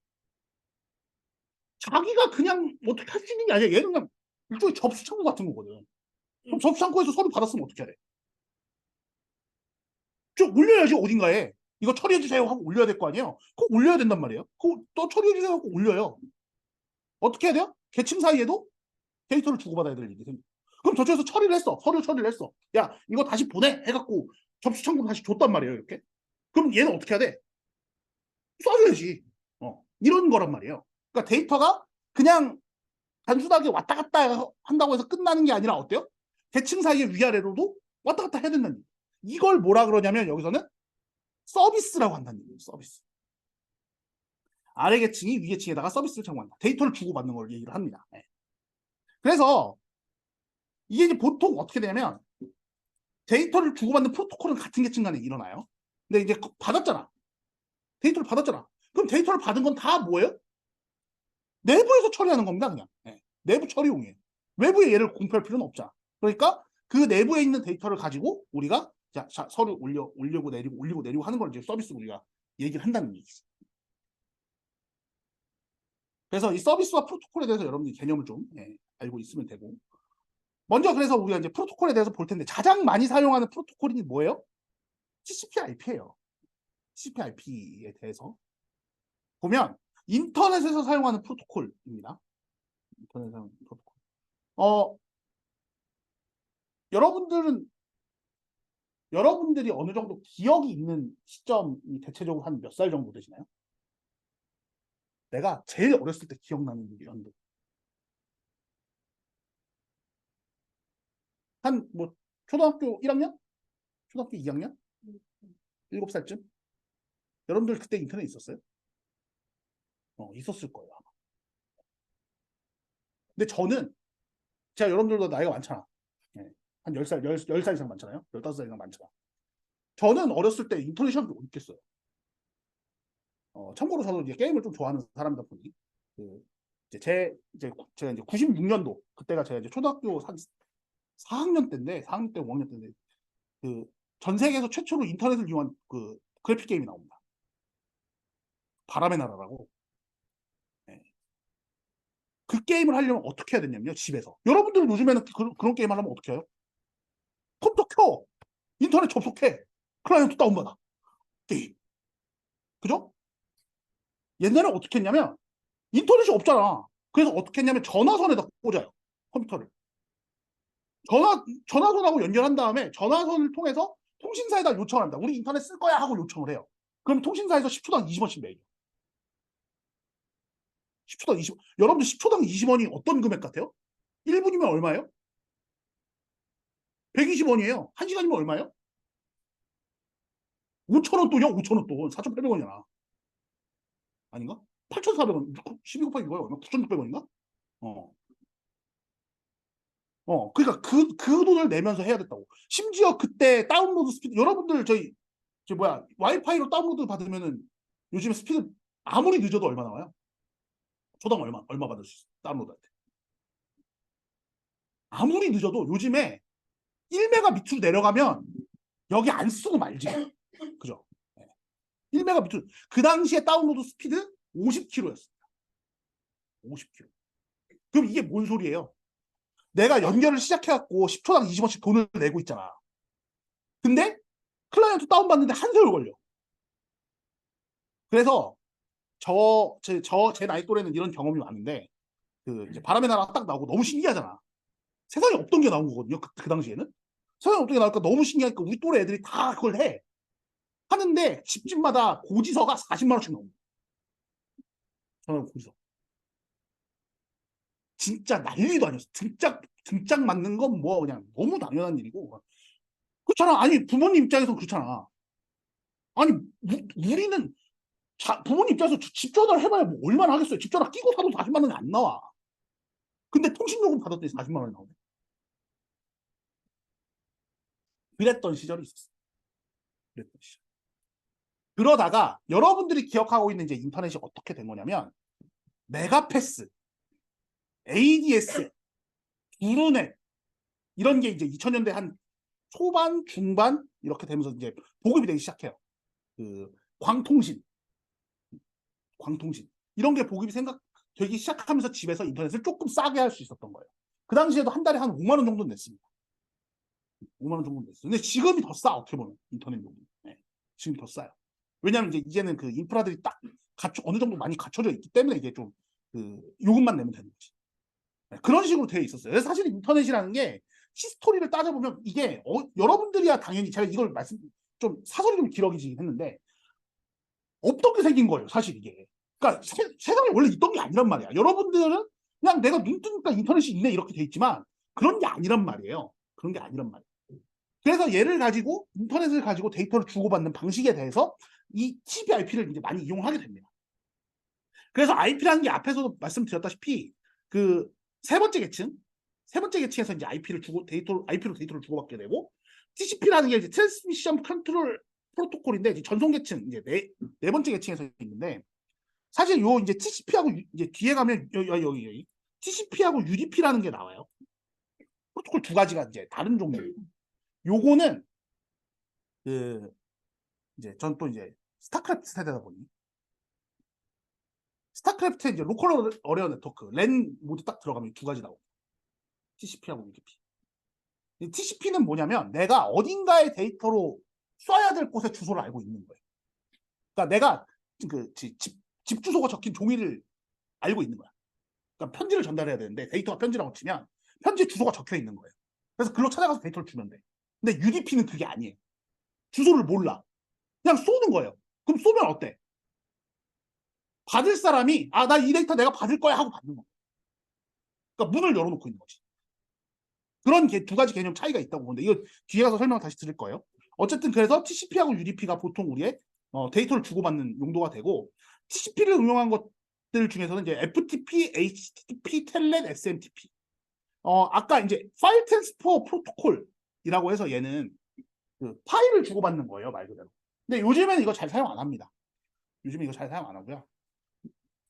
자기가 그냥 어떻게 할 수 있는 게 아니야. 얘는 그냥 일종의 접수 창구 같은 거거든. 그럼 접수 창구에서 서류 받았으면 어떻게 해야 돼? 쭉 올려야지, 어딘가에. 이거 처리해주세요 하고 올려야 될 거 아니에요? 그거 올려야 된단 말이에요. 그거 또 처리해주세요 하고 올려요. 어떻게 해야 돼요? 계층 사이에도 데이터를 주고받아야 될 일이 생겨. 그럼 저쪽에서 처리를 했어. 서류 처리를 했어. 야, 이거 다시 보내! 해갖고 접수 창구를 다시 줬단 말이에요, 이렇게. 그럼 얘는 어떻게 해야 돼? 써줘야지. 이런 거란 말이에요. 그러니까 데이터가 그냥 단순하게 왔다 갔다 한다고 해서 끝나는 게 아니라 어때요? 계층 사이의 위아래로도 왔다 갔다 해야 된다는 얘기예요. 이걸 뭐라 그러냐면 여기서는 서비스라고 한다는 얘기예요. 서비스. 아래 계층이 위 계층에다가 서비스를 제공한다. 데이터를 주고받는 걸 얘기를 합니다. 네. 그래서 이게 이제 보통 어떻게 되냐면 데이터를 주고받는 프로토콜은 같은 계층 간에 일어나요. 근데 이제 받았잖아. 데이터를 받았잖아. 그럼 데이터를 받은 건 다 뭐예요? 내부에서 처리하는 겁니다, 그냥. 네. 내부 처리용이에요. 외부에 얘를 공표할 필요는 없잖아. 그러니까 그 내부에 있는 데이터를 가지고 우리가 자, 서류 올리고 내리고 하는 걸 이제 서비스로 우리가 얘기를 한다는 얘기죠. 그래서 이 서비스와 프로토콜에 대해서 여러분들이 개념을 좀 알고 있으면 되고. 먼저 그래서 우리가 이제 프로토콜에 대해서 볼 텐데 가장 많이 사용하는 프로토콜이 뭐예요? TCP/IP예요. TCP/IP에 대해서 보면 인터넷에서 사용하는 프로토콜입니다. 인터넷에서 사용하는 프로토콜. 여러분들이 어느 정도 기억이 있는 시점이 대체적으로 한 몇 살 정도 되시나요? 내가 제일 어렸을 때 기억나는 연도. 한 뭐 초등학교 1학년? 초등학교 2학년? 7살쯤? 여러분들 그때 인터넷 있었어요? 있었을 거예요, 아마. 근데 저는 제가 여러분들도 나이가 많잖아. 한 10살, 10살 이상 많잖아요. 15살 이상 많잖아. 저는 어렸을 때 인터넷 시험이 어디 있겠어요. 참고로 저도 이제 게임을 좀 좋아하는 사람이다 보니 제가 이제 96년도 그때가 제가 이제 초등학교 4학년 때인데 4학년 때 5학년 때인데 그 전 세계에서 최초로 인터넷을 이용한 그 그래픽 게임이 나옵니다. 바람의 나라라고. 네. 그 게임을 하려면 어떻게 해야 되냐면요, 집에서. 여러분들 요즘에는 그런 게임 하려면 어떻게 해요? 컴퓨터 켜, 인터넷 접속해, 클라이언트 다운받아, 게임. 그죠? 옛날에 어떻게 했냐면 인터넷이 없잖아. 그래서 어떻게 했냐면 전화선에다 꽂아요, 컴퓨터를. 전화선하고 연결한 다음에 전화선을 통해서 통신사에다 요청을 합니다. 우리 인터넷 쓸 거야 하고 요청을 해요. 그럼 통신사에서 10초당 20원씩 매겨. 10초당 20원. 여러분들 10초당 20원이 어떤 금액 같아요? 1분이면 얼마예요? 120원이에요. 1시간이면 얼마예요? 5,000원 돈이요? 5,000원 돈. 4,800원이잖아. 아닌가? 8,400원. 12 곱하기 이거요. 9,600원인가? 어. 그러니까 그 돈을 내면서 해야 됐다고. 심지어 그때 다운로드 스피드, 여러분들 저 뭐야, 와이파이로 다운로드 받으면은 요즘에 스피드 아무리 늦어도 얼마 나와요? 초당 얼마 받을 수 있어? 다운로드 할 때. 아무리 늦어도 요즘에 1메가 밑으로 내려가면 여기 안 쓰고 말지. 그죠? 1메가 밑으로. 그 당시에 다운로드 스피드 50km였습니다. 50km. 그럼 이게 뭔 소리예요? 내가 연결을 시작해갖고 10초당 20원씩 돈을 내고 있잖아. 근데 클라이언트 다운받는데 한 세월 걸려. 그래서 제 나이 또래는 이런 경험이 많은데 이제 바람의 나라가 딱 나오고 너무 신기하잖아. 세상에 없던 게 나온 거거든요. 그 당시에는. 세상에 없던 게 나오니까 너무 신기하니까 우리 또래 애들이 다 그걸 해. 하는데 집집마다 고지서가 40만 원씩 나옵니다. 저는 고지서. 진짜 난리도 아니었어. 등짝 맞는 건 뭐 그냥 너무 당연한 일이고. 그렇잖아. 아니 부모님 입장에서 그렇잖아. 아니 우리는 부모님 입장에서 집 전화를 해봐야 뭐 얼마나 하겠어요. 집 전화 끼고 사도 40만 원이 안 나와. 근데 통신요금 받았더니 40만 원이 나오네. 그랬던 시절이 있었어. 그랬던 시절. 그러다가 여러분들이 기억하고 있는 이제 인터넷이 어떻게 된 거냐면 메가패스, ADS, 두루넷 이런 게 이제 2000년대 한 초반, 중반 이렇게 되면서 이제 보급이 되기 시작해요. 그 광통신 이런 게 보급이 되기 시작하면서 집에서 인터넷을 조금 싸게 할 수 있었던 거예요. 그 당시에도 한 달에 한 5만 원 정도 냈습니다. 5만 원 정도 냈어요. 근데 지금이 더 싸, 어떻게 보면 인터넷 요금. 네. 지금 더 싸요. 왜냐하면 이제는 그 인프라들이 딱 어느 정도 많이 갖춰져 있기 때문에 이게 좀 그 요금만 내면 되는 거지. 네. 그런 식으로 되어 있었어요. 그래서 사실 인터넷이라는 게 히스토리를 따져보면 이게 여러분들이야 당연히 제가 이걸 좀 사설이 좀 길어지긴 했는데 없던 게 생긴 거예요, 사실 이게. 그러니까 세상에 원래 있던 게 아니란 말이야. 여러분들은 그냥 내가 눈 뜨니까 인터넷이 있네 이렇게 돼 있지만 그런 게 아니란 말이에요. 그런 게 아니란 말이에요. 그래서 얘를 가지고 인터넷을 가지고 데이터를 주고받는 방식에 대해서 이 TCP/IP를 이제 많이 이용하게 됩니다. 그래서 IP라는 게 앞에서도 말씀드렸다시피 그 세 번째 계층에서 이제 IP로 데이터를 주고받게 되고 TCP라는 게 이제 트랜스미션 컨트롤 프로토콜인데 이제 전송 계층 이제 네 번째 계층에서 있는데 사실 요 이제 TCP하고 이제 뒤에 가면 여기 TCP하고 UDP라는 게 나와요. 프로토콜 두 가지가 이제 다른 종류예요. 요거는 그 이제 전 또 이제 스타크래프트 세대다 보니 스타크래프트에 이제 로컬 어레어 네트워크 랜 모두 딱 들어가면 두 가지 나오고 TCP하고 UDP. TCP는 뭐냐면 내가 어딘가에 데이터로 써야 될 곳의 주소를 알고 있는 거예요. 그러니까 내가 그 집 주소가 적힌 종이를 알고 있는 거야. 그러니까 편지를 전달해야 되는데 데이터가 편지라고 치면 편지 주소가 적혀 있는 거예요. 그래서 글로 찾아가서 데이터를 주면 돼. 근데 UDP는 그게 아니에요. 주소를 몰라. 그냥 쏘는 거예요. 그럼 쏘면 어때? 받을 사람이 나 이 데이터 내가 받을 거야 하고 받는 거야. 그러니까 문을 열어놓고 있는 거지. 그런 두 가지 개념 차이가 있다고 보는데 이거 뒤에 가서 설명을 다시 드릴 거예요. 어쨌든 그래서 TCP하고 UDP가 보통 우리의 데이터를 주고받는 용도가 되고 TCP를 응용한 것들 중에서는 이제 FTP, HTTP, 텔넷, SMTP. 아까 이제 파일 트랜스퍼 프로토콜이라고 해서 얘는 그 파일을 주고받는 거예요, 말 그대로. 근데 요즘에는 이거 잘 사용 안 합니다. 요즘에 이거 잘 사용 안 하고요.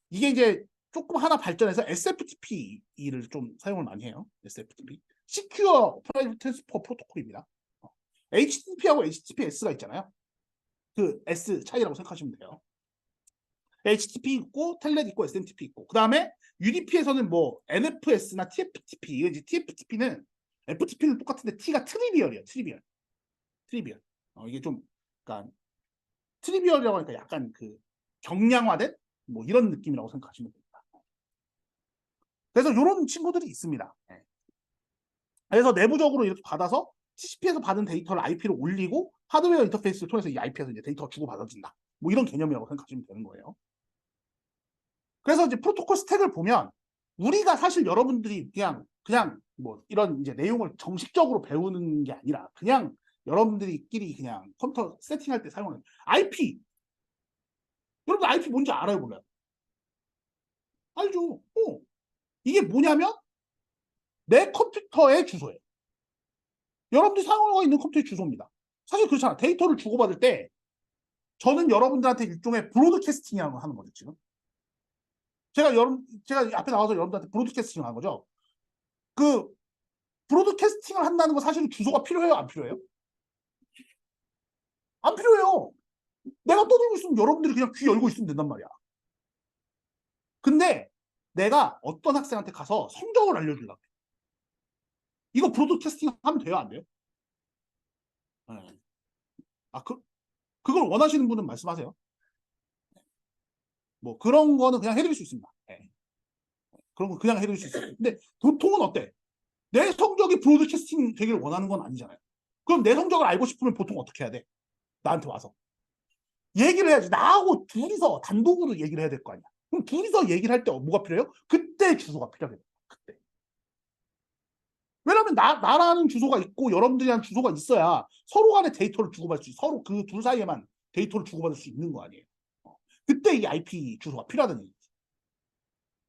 이게 이제 조금 하나 발전해서 SFTP를 좀 사용을 많이 해요. SFTP. Secure Private Transfer 프로토콜입니다. HTTP하고 HTTPS가 있잖아요. 그 S 차이라고 생각하시면 돼요. HTTP 있고 텔넷 있고 SMTP 있고 그 다음에 UDP에서는 뭐 NFS나 TFTP 이제 TFTP는 FTP는 똑같은데 T가 트리비얼이에요. 트리비얼. 이게 좀 그러니까 트리비얼이라고 하니까 약간 그 경량화된 뭐 이런 느낌이라고 생각하시면 됩니다. 그래서 이런 친구들이 있습니다. 그래서 내부적으로 이렇게 받아서 TCP에서 받은 데이터를 IP로 올리고 하드웨어 인터페이스를 통해서 이 IP에서 이제 데이터가 주고받아진다. 뭐 이런 개념이라고 생각하시면 되는 거예요. 그래서 이제 프로토콜 스택을 보면 우리가 사실 여러분들이 그냥 뭐 이런 이제 내용을 정식적으로 배우는 게 아니라 그냥 여러분들끼리 그냥 컴퓨터 세팅할 때 사용하는 IP. 여러분 IP 뭔지 알아요, 몰라요? 알죠. 이게 뭐냐면 내 컴퓨터의 주소예요. 여러분들이 사용하고 있는 컴퓨터의 주소입니다. 사실 그렇잖아. 데이터를 주고받을 때 저는 여러분들한테 일종의 브로드캐스팅이라는 걸 하는 거죠, 지금. 제가 앞에 나와서 여러분들한테 브로드캐스팅을 하는 거죠. 그 브로드캐스팅을 한다는 건 사실은 주소가 필요해요, 안 필요해요? 안 필요해요. 내가 떠들고 있으면 여러분들이 그냥 귀 열고 있으면 된단 말이야. 근데 내가 어떤 학생한테 가서 성적을 알려주려고 해. 이거 브로드캐스팅 하면 돼요, 안 돼요? 네. 그걸 원하시는 분은 말씀하세요. 뭐 그런 거는 그냥 해드릴 수 있습니다. 네. 그런 거 그냥 해드릴 수 있어요. 근데 보통은 어때? 내 성적이 브로드캐스팅 되기를 원하는 건 아니잖아요. 그럼 내 성적을 알고 싶으면 보통 어떻게 해야 돼? 나한테 와서. 얘기를 해야지. 나하고 둘이서 단독으로 얘기를 해야 될 거 아니야. 그럼 둘이서 얘기를 할 때 뭐가 필요해요? 그때 주소가 필요해요. 그때. 왜냐면 나라는 주소가 있고 여러분들이라는 주소가 있어야 서로 간에 데이터를 주고받을 수 있어. 서로 그 둘 사이에만 데이터를 주고받을 수 있는 거 아니에요. 그때 이 IP 주소가 필요하다는 얘기지.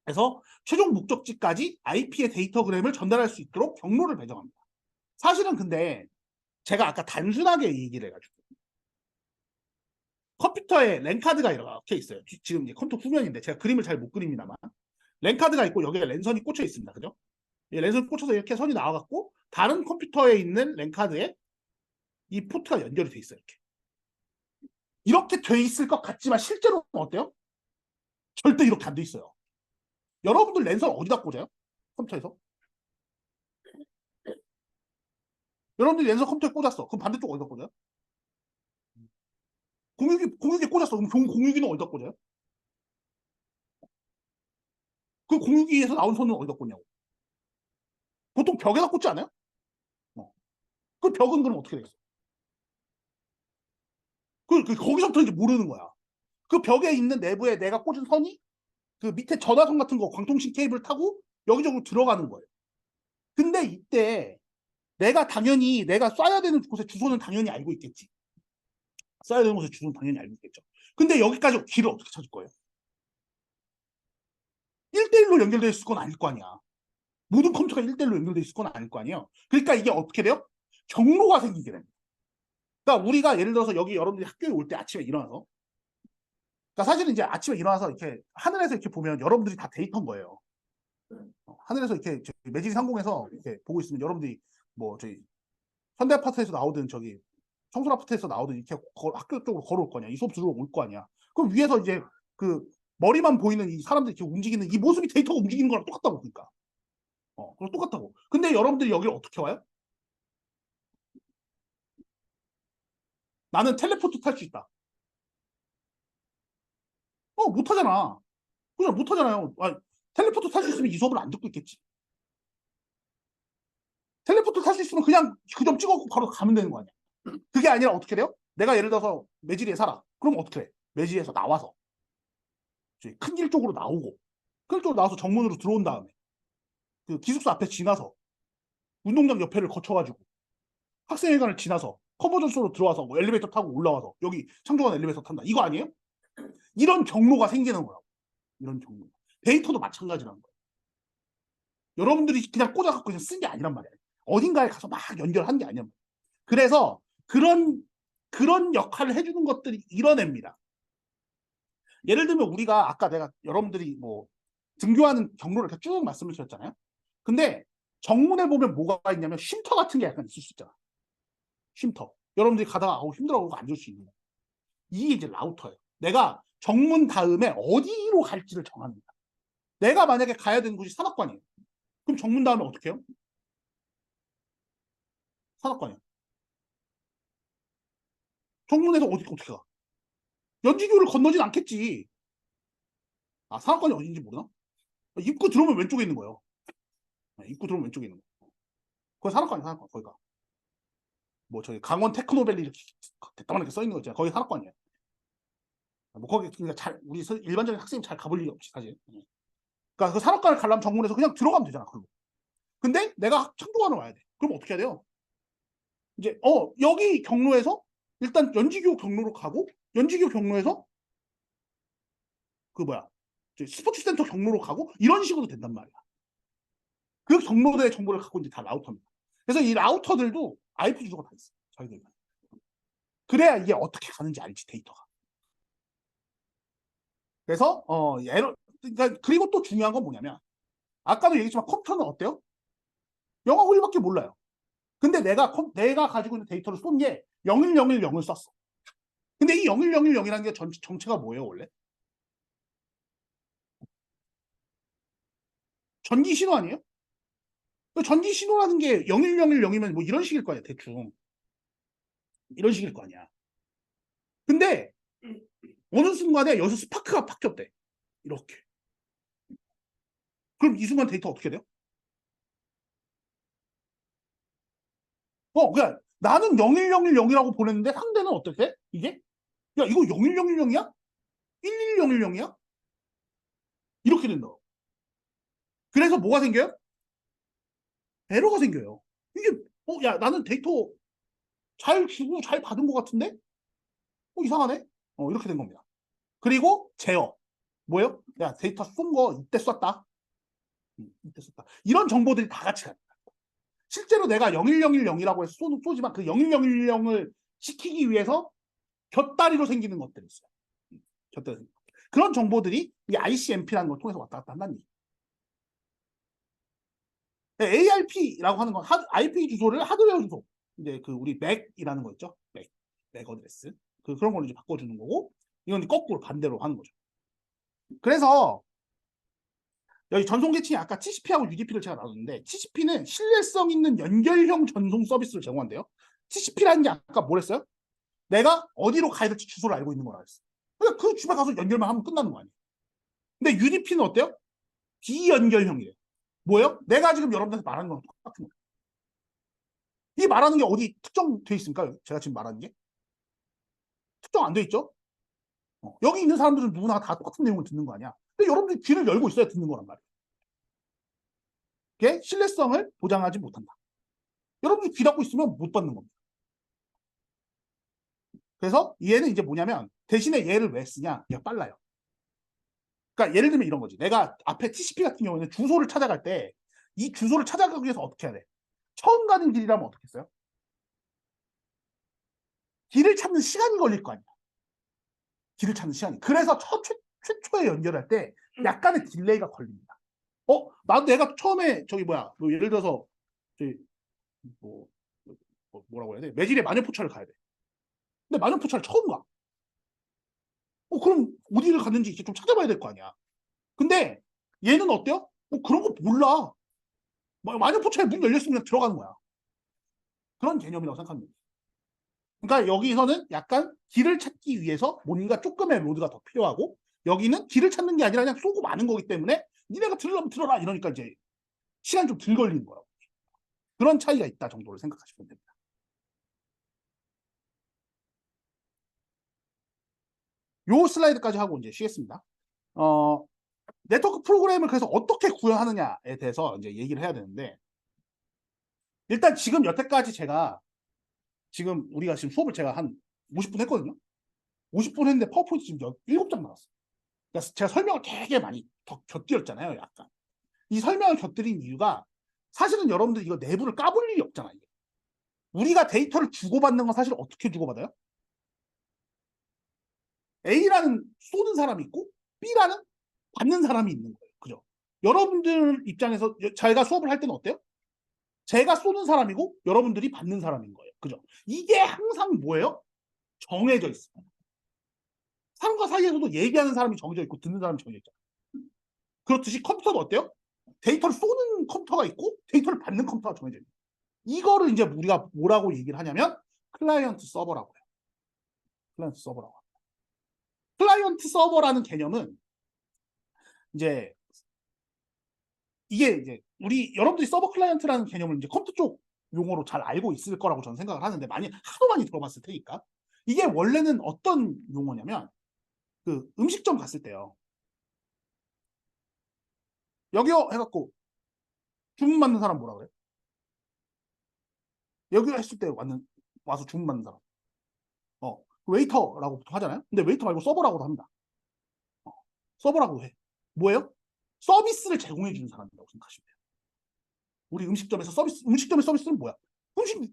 그래서 최종 목적지까지 IP의 데이터그램을 전달할 수 있도록 경로를 배정합니다. 사실은 근데 제가 아까 단순하게 얘기를 해가지고 컴퓨터에 랜카드가 이렇게 있어요. 지금 이제 컴퓨터 후면인데 제가 그림을 잘 못 그립니다만 랜카드가 있고 여기에 랜선이 꽂혀 있습니다. 그죠? 이 랜선이 꽂혀서 이렇게 선이 나와갖고 다른 컴퓨터에 있는 랜카드에 이 포트가 연결이 돼 있어요. 이렇게 돼 있을 것 같지만 실제로는 어때요? 절대 이렇게 안 돼 있어요. 여러분들 랜선 어디다 꽂아요? 컴퓨터에서? 여러분들이 랜선 컴퓨터에 꽂았어. 그럼 반대쪽 어디다 꽂아요? 공유기에 꽂았어. 그럼 공유기는 어디다 꽂아요? 그 공유기에서 나온 선은 어디다 꽂냐고. 보통 벽에다 꽂지 않아요? 그 벽은 그럼 어떻게 되겠어? 거기서부터 이제 모르는 거야. 그 벽에 있는 내부에 내가 꽂은 선이 그 밑에 전화선 같은 거 광통신 케이블 타고 여기저기 들어가는 거예요. 근데 이때 당연히 내가 쏴야 되는 곳의 주소는 당연히 알고 있겠지. 쏴야 되는 곳의 주소는 당연히 알고 있겠죠. 근데 여기까지 길을 어떻게 찾을 거예요? 1대1로 연결되어 있을 건 아닐 거 아니야. 모든 컴퓨터가 1대1로 연결되어 있을 건 아닐 거 아니에요. 그러니까 이게 어떻게 돼요? 경로가 생기게 됩니다. 그러니까 우리가 예를 들어서 여기 여러분들이 학교에 올 때 아침에 일어나서 그러니까 사실은 이제 아침에 일어나서 이렇게 하늘에서 이렇게 보면 여러분들이 다 데이터인 거예요. 하늘에서 이렇게 매질 상공에서 이렇게 보고 있으면 여러분들이 뭐 저희 현대 아파트에서 나오든 저기 청솔 아파트에서 나오든 이렇게 학교 쪽으로 걸어올 거 아니야. 이 수업 들으러 올 거 아니야. 그럼 위에서 이제 그 머리만 보이는 이 사람들이 이렇게 움직이는 이 모습이 데이터가 움직이는 거랑 똑같다고 그러니까. 그럼 똑같다고. 근데 여러분들이 여기를 어떻게 와요? 나는 텔레포트 탈 수 있다. 못하잖아. 그죠? 못하잖아요. 텔레포트 탈 수 있으면 이 수업을 안 듣고 있겠지. 텔레포트 탈 수 있으면 그냥 그 점 찍어갖고 바로 가면 되는 거 아니야. 그게 아니라 어떻게 돼요? 내가 예를 들어서 매질리에 살아. 그럼 어떻게 해? 매질리에서 나와서 큰 길 쪽으로 나오고 큰 길 쪽으로 나와서 정문으로 들어온 다음에 그 기숙사 앞에 지나서 운동장 옆에를 거쳐가지고 학생회관을 지나서 컨버전소로 들어와서 뭐 엘리베이터 타고 올라와서 여기 창조관 엘리베이터 탄다. 이거 아니에요? 이런 경로가 생기는 거라고. 이런 경로. 데이터도 마찬가지라는 거예요. 여러분들이 그냥 꽂아갖고 그냥 쓴 게 아니란 말이에요. 어딘가에 가서 막 연결한 게 아니란 말이에요. 그래서 그런 역할을 해주는 것들이 이뤄냅니다. 예를 들면 우리가 아까 내가 여러분들이 뭐 등교하는 경로를 이렇게 쭉 말씀을 드렸잖아요. 근데 정문에 보면 뭐가 있냐면 쉼터 같은 게 약간 있을 수 있잖아. 쉼터. 여러분들이 가다가 힘들어하고 앉을 수 있는 거. 이게 이제 라우터예요. 내가 정문 다음에 어디로 갈지를 정합니다. 내가 만약에 가야 되는 곳이 산악관이에요. 그럼 정문 다음에 어떻게 해요? 산악관이요. 정문에서 어떻게 가? 연지교를 건너진 않겠지. 산악관이 어딘지 모르나? 입구 들어오면 왼쪽에 있는 거예요. 입구 들어오면 왼쪽에 있는 거. 거기 산악관이야, 산악관. 거기가. 뭐 저기 강원 테크노밸리 이렇게 대따만하게 써 있는 거 있잖아요. 거기 산악관이에요. 뭐 거기 그러니까 우리 일반적인 학생이 잘 가볼 일이 없지 사실. 그러니까 그 산악관을 가려면 정문에서 그냥 들어가면 되잖아. 그리고. 근데 내가 창조관을 와야 돼. 그럼 어떻게 해야 돼요? 이제 여기 경로에서 일단 연지교 경로로 가고 연지교 경로에서 그 뭐야 스포츠센터 경로로 가고 이런 식으로 된단 말이야. 그 경로대의 정보를 갖고 이제 다 라우터입니다. 그래서 이 라우터들도 IP 주소가 다 있어. 저희들. 그래야 이게 어떻게 가는지 알지 데이터가. 그래서 그러니까 그리고 또 중요한 건 뭐냐면 아까도 얘기했지만 컴퓨터는 어때요? 영어 원리밖에 몰라요. 근데 내가 가지고 있는 데이터를 쏜 게 0100을 썼어. 근데 이 0100이라는 게 정체가 뭐예요 원래? 전기 신호 아니에요? 전기 신호라는 게 01010이면 뭐 이런 식일 거 아니야 대충. 이런 식일 거 아니야. 근데 어느 순간에 여기서 스파크가 바뀌었대. 이렇게. 그럼 이 순간 데이터 어떻게 돼요? 그냥 나는 01010이라고 보냈는데 상대는 어떻게? 이게? 야, 이거 01010이야? 11010이야? 이렇게 된다. 그래서 뭐가 생겨요? 에러가 생겨요. 이게, 야, 나는 데이터 잘 주고 잘 받은 것 같은데? 이상하네? 이렇게 된 겁니다. 그리고 제어. 뭐예요? 야, 데이터 쏜 거 이때 쐈다. 이때 쐈다. 이런 정보들이 다 같이 갑니다. 실제로 내가 01010이라고 해서 쏘지만 그 01010을 시키기 위해서 곁다리로 생기는 것들이 있어요. 곁다리. 그런 정보들이 이 ICMP라는 걸 통해서 왔다 갔다 한다는 얘기. ARP라고 하는 건 IP 주소를 하드웨어 주소. 이제 그 우리 맥이라는 거 있죠. 맥 어드레스. 그런 걸로 이제 바꿔주는 거고, 이건 거꾸로 반대로 하는 거죠. 그래서 여기 전송 계층이 아까 TCP하고 UDP를 제가 나눴는데, TCP는 신뢰성 있는 연결형 전송 서비스를 제공한대요. TCP라는 게 아까 뭐랬어요? 내가 어디로 가야 될지 주소를 알고 있는 거라 했어. 그러니까 그 집에 가서 연결만 하면 끝나는 거 아니에요. 근데 UDP는 어때요? 비연결형이래요. 뭐예요? 내가 지금 여러분한테 말하는 거랑 똑같은 거예요. 이 말하는 게 어디 특정돼 있습니까? 제가 지금 말하는 게 특정 안 돼 있죠? 여기 있는 사람들은 누구나 다 똑같은 내용을 듣는 거 아니야. 근데 여러분들이 귀를 열고 있어야 듣는 거란 말이에요. 그게 신뢰성을 보장하지 못한다. 여러분들이 귀 닫고 있으면 못 받는 겁니다. 그래서 얘는 이제 뭐냐면, 대신에 얘를 왜 쓰냐? 얘가 빨라요. 그러니까 예를 들면 이런 거지. 내가 앞에 TCP 같은 경우에는 주소를 찾아갈 때 이 주소를 찾아가기 위해서 어떻게 해야 돼? 처음 가는 길이라면 어떻게 했어요? 길을 찾는 시간이 걸릴 거 아니야. 길을 찾는 시간이. 그래서 최초에 연결할 때 약간의 딜레이가 걸립니다. 나도 내가 처음에 뭐 예를 들어서 뭐, 뭐라고 해야 돼? 매질의 마녀포차를 가야 돼. 근데 마녀포차를 처음 가. 그럼 어디를 갔는지 이제 좀 찾아봐야 될 거 아니야. 근데 얘는 어때요? 그런 거 몰라. 마녀포차에 문 열렸으면 그냥 들어가는 거야. 그런 개념이라고 생각합니다. 그러니까 여기서는 약간 길을 찾기 위해서 뭔가 조금의 로드가 더 필요하고, 여기는 길을 찾는 게 아니라 그냥 쏘고 마는 거기 때문에 니네가 들으려면 들어라 이러니까 이제 시간이 좀 덜 걸리는 거라고. 그런 차이가 있다 정도를 생각하시면 됩니다. 요 슬라이드까지 하고 이제 쉬겠습니다. 네트워크 프로그램을 그래서 어떻게 구현하느냐에 대해서 이제 얘기를 해야 되는데, 일단 지금 여태까지 지금 우리가 지금 수업을 제가 한 50분 했거든요. 50분 했는데 파워포인트 지금 7장 나왔어요. 그러니까 제가 설명을 되게 많이 곁들였잖아요. 약간 이 설명을 곁들인 이유가, 사실은 여러분들 이거 내부를 까볼 일이 없잖아요. 우리가 데이터를 주고받는 건 사실 어떻게 주고받아요? A라는 쏘는 사람이 있고 B라는 받는 사람이 있는 거예요. 그죠? 여러분들 입장에서 제가 수업을 할 때는 어때요? 제가 쏘는 사람이고 여러분들이 받는 사람인 거예요. 그죠? 이게 항상 뭐예요? 정해져 있어요. 사람과 사이에서도 얘기하는 사람이 정해져 있고 듣는 사람이 정해져 있잖아요. 그렇듯이 컴퓨터도 어때요? 데이터를 쏘는 컴퓨터가 있고 데이터를 받는 컴퓨터가 정해져 있어요. 이거를 이제 우리가 뭐라고 얘기를 하냐면 클라이언트 서버라고 해요. 클라이언트 서버라고 합니다. 클라이언트 서버라는 개념은 이제 이게 이제 여러분들이 서버 클라이언트라는 개념을 이제 컴퓨터 쪽 용어로 잘 알고 있을 거라고 저는 생각을 하는데, 하도 많이 들어봤을 테니까. 이게 원래는 어떤 용어냐면, 그 음식점 갔을 때요. 여기요 해갖고 주문 받는 사람 뭐라 그래? 여기요 했을 때 와서 주문 받는 사람. 웨이터라고 보통 하잖아요. 근데 웨이터 말고 서버라고도 합니다. 서버라고 해. 뭐예요? 서비스를 제공해 주는 사람이라고 생각하시면 돼요. 우리 음식점의 서비스는 뭐야?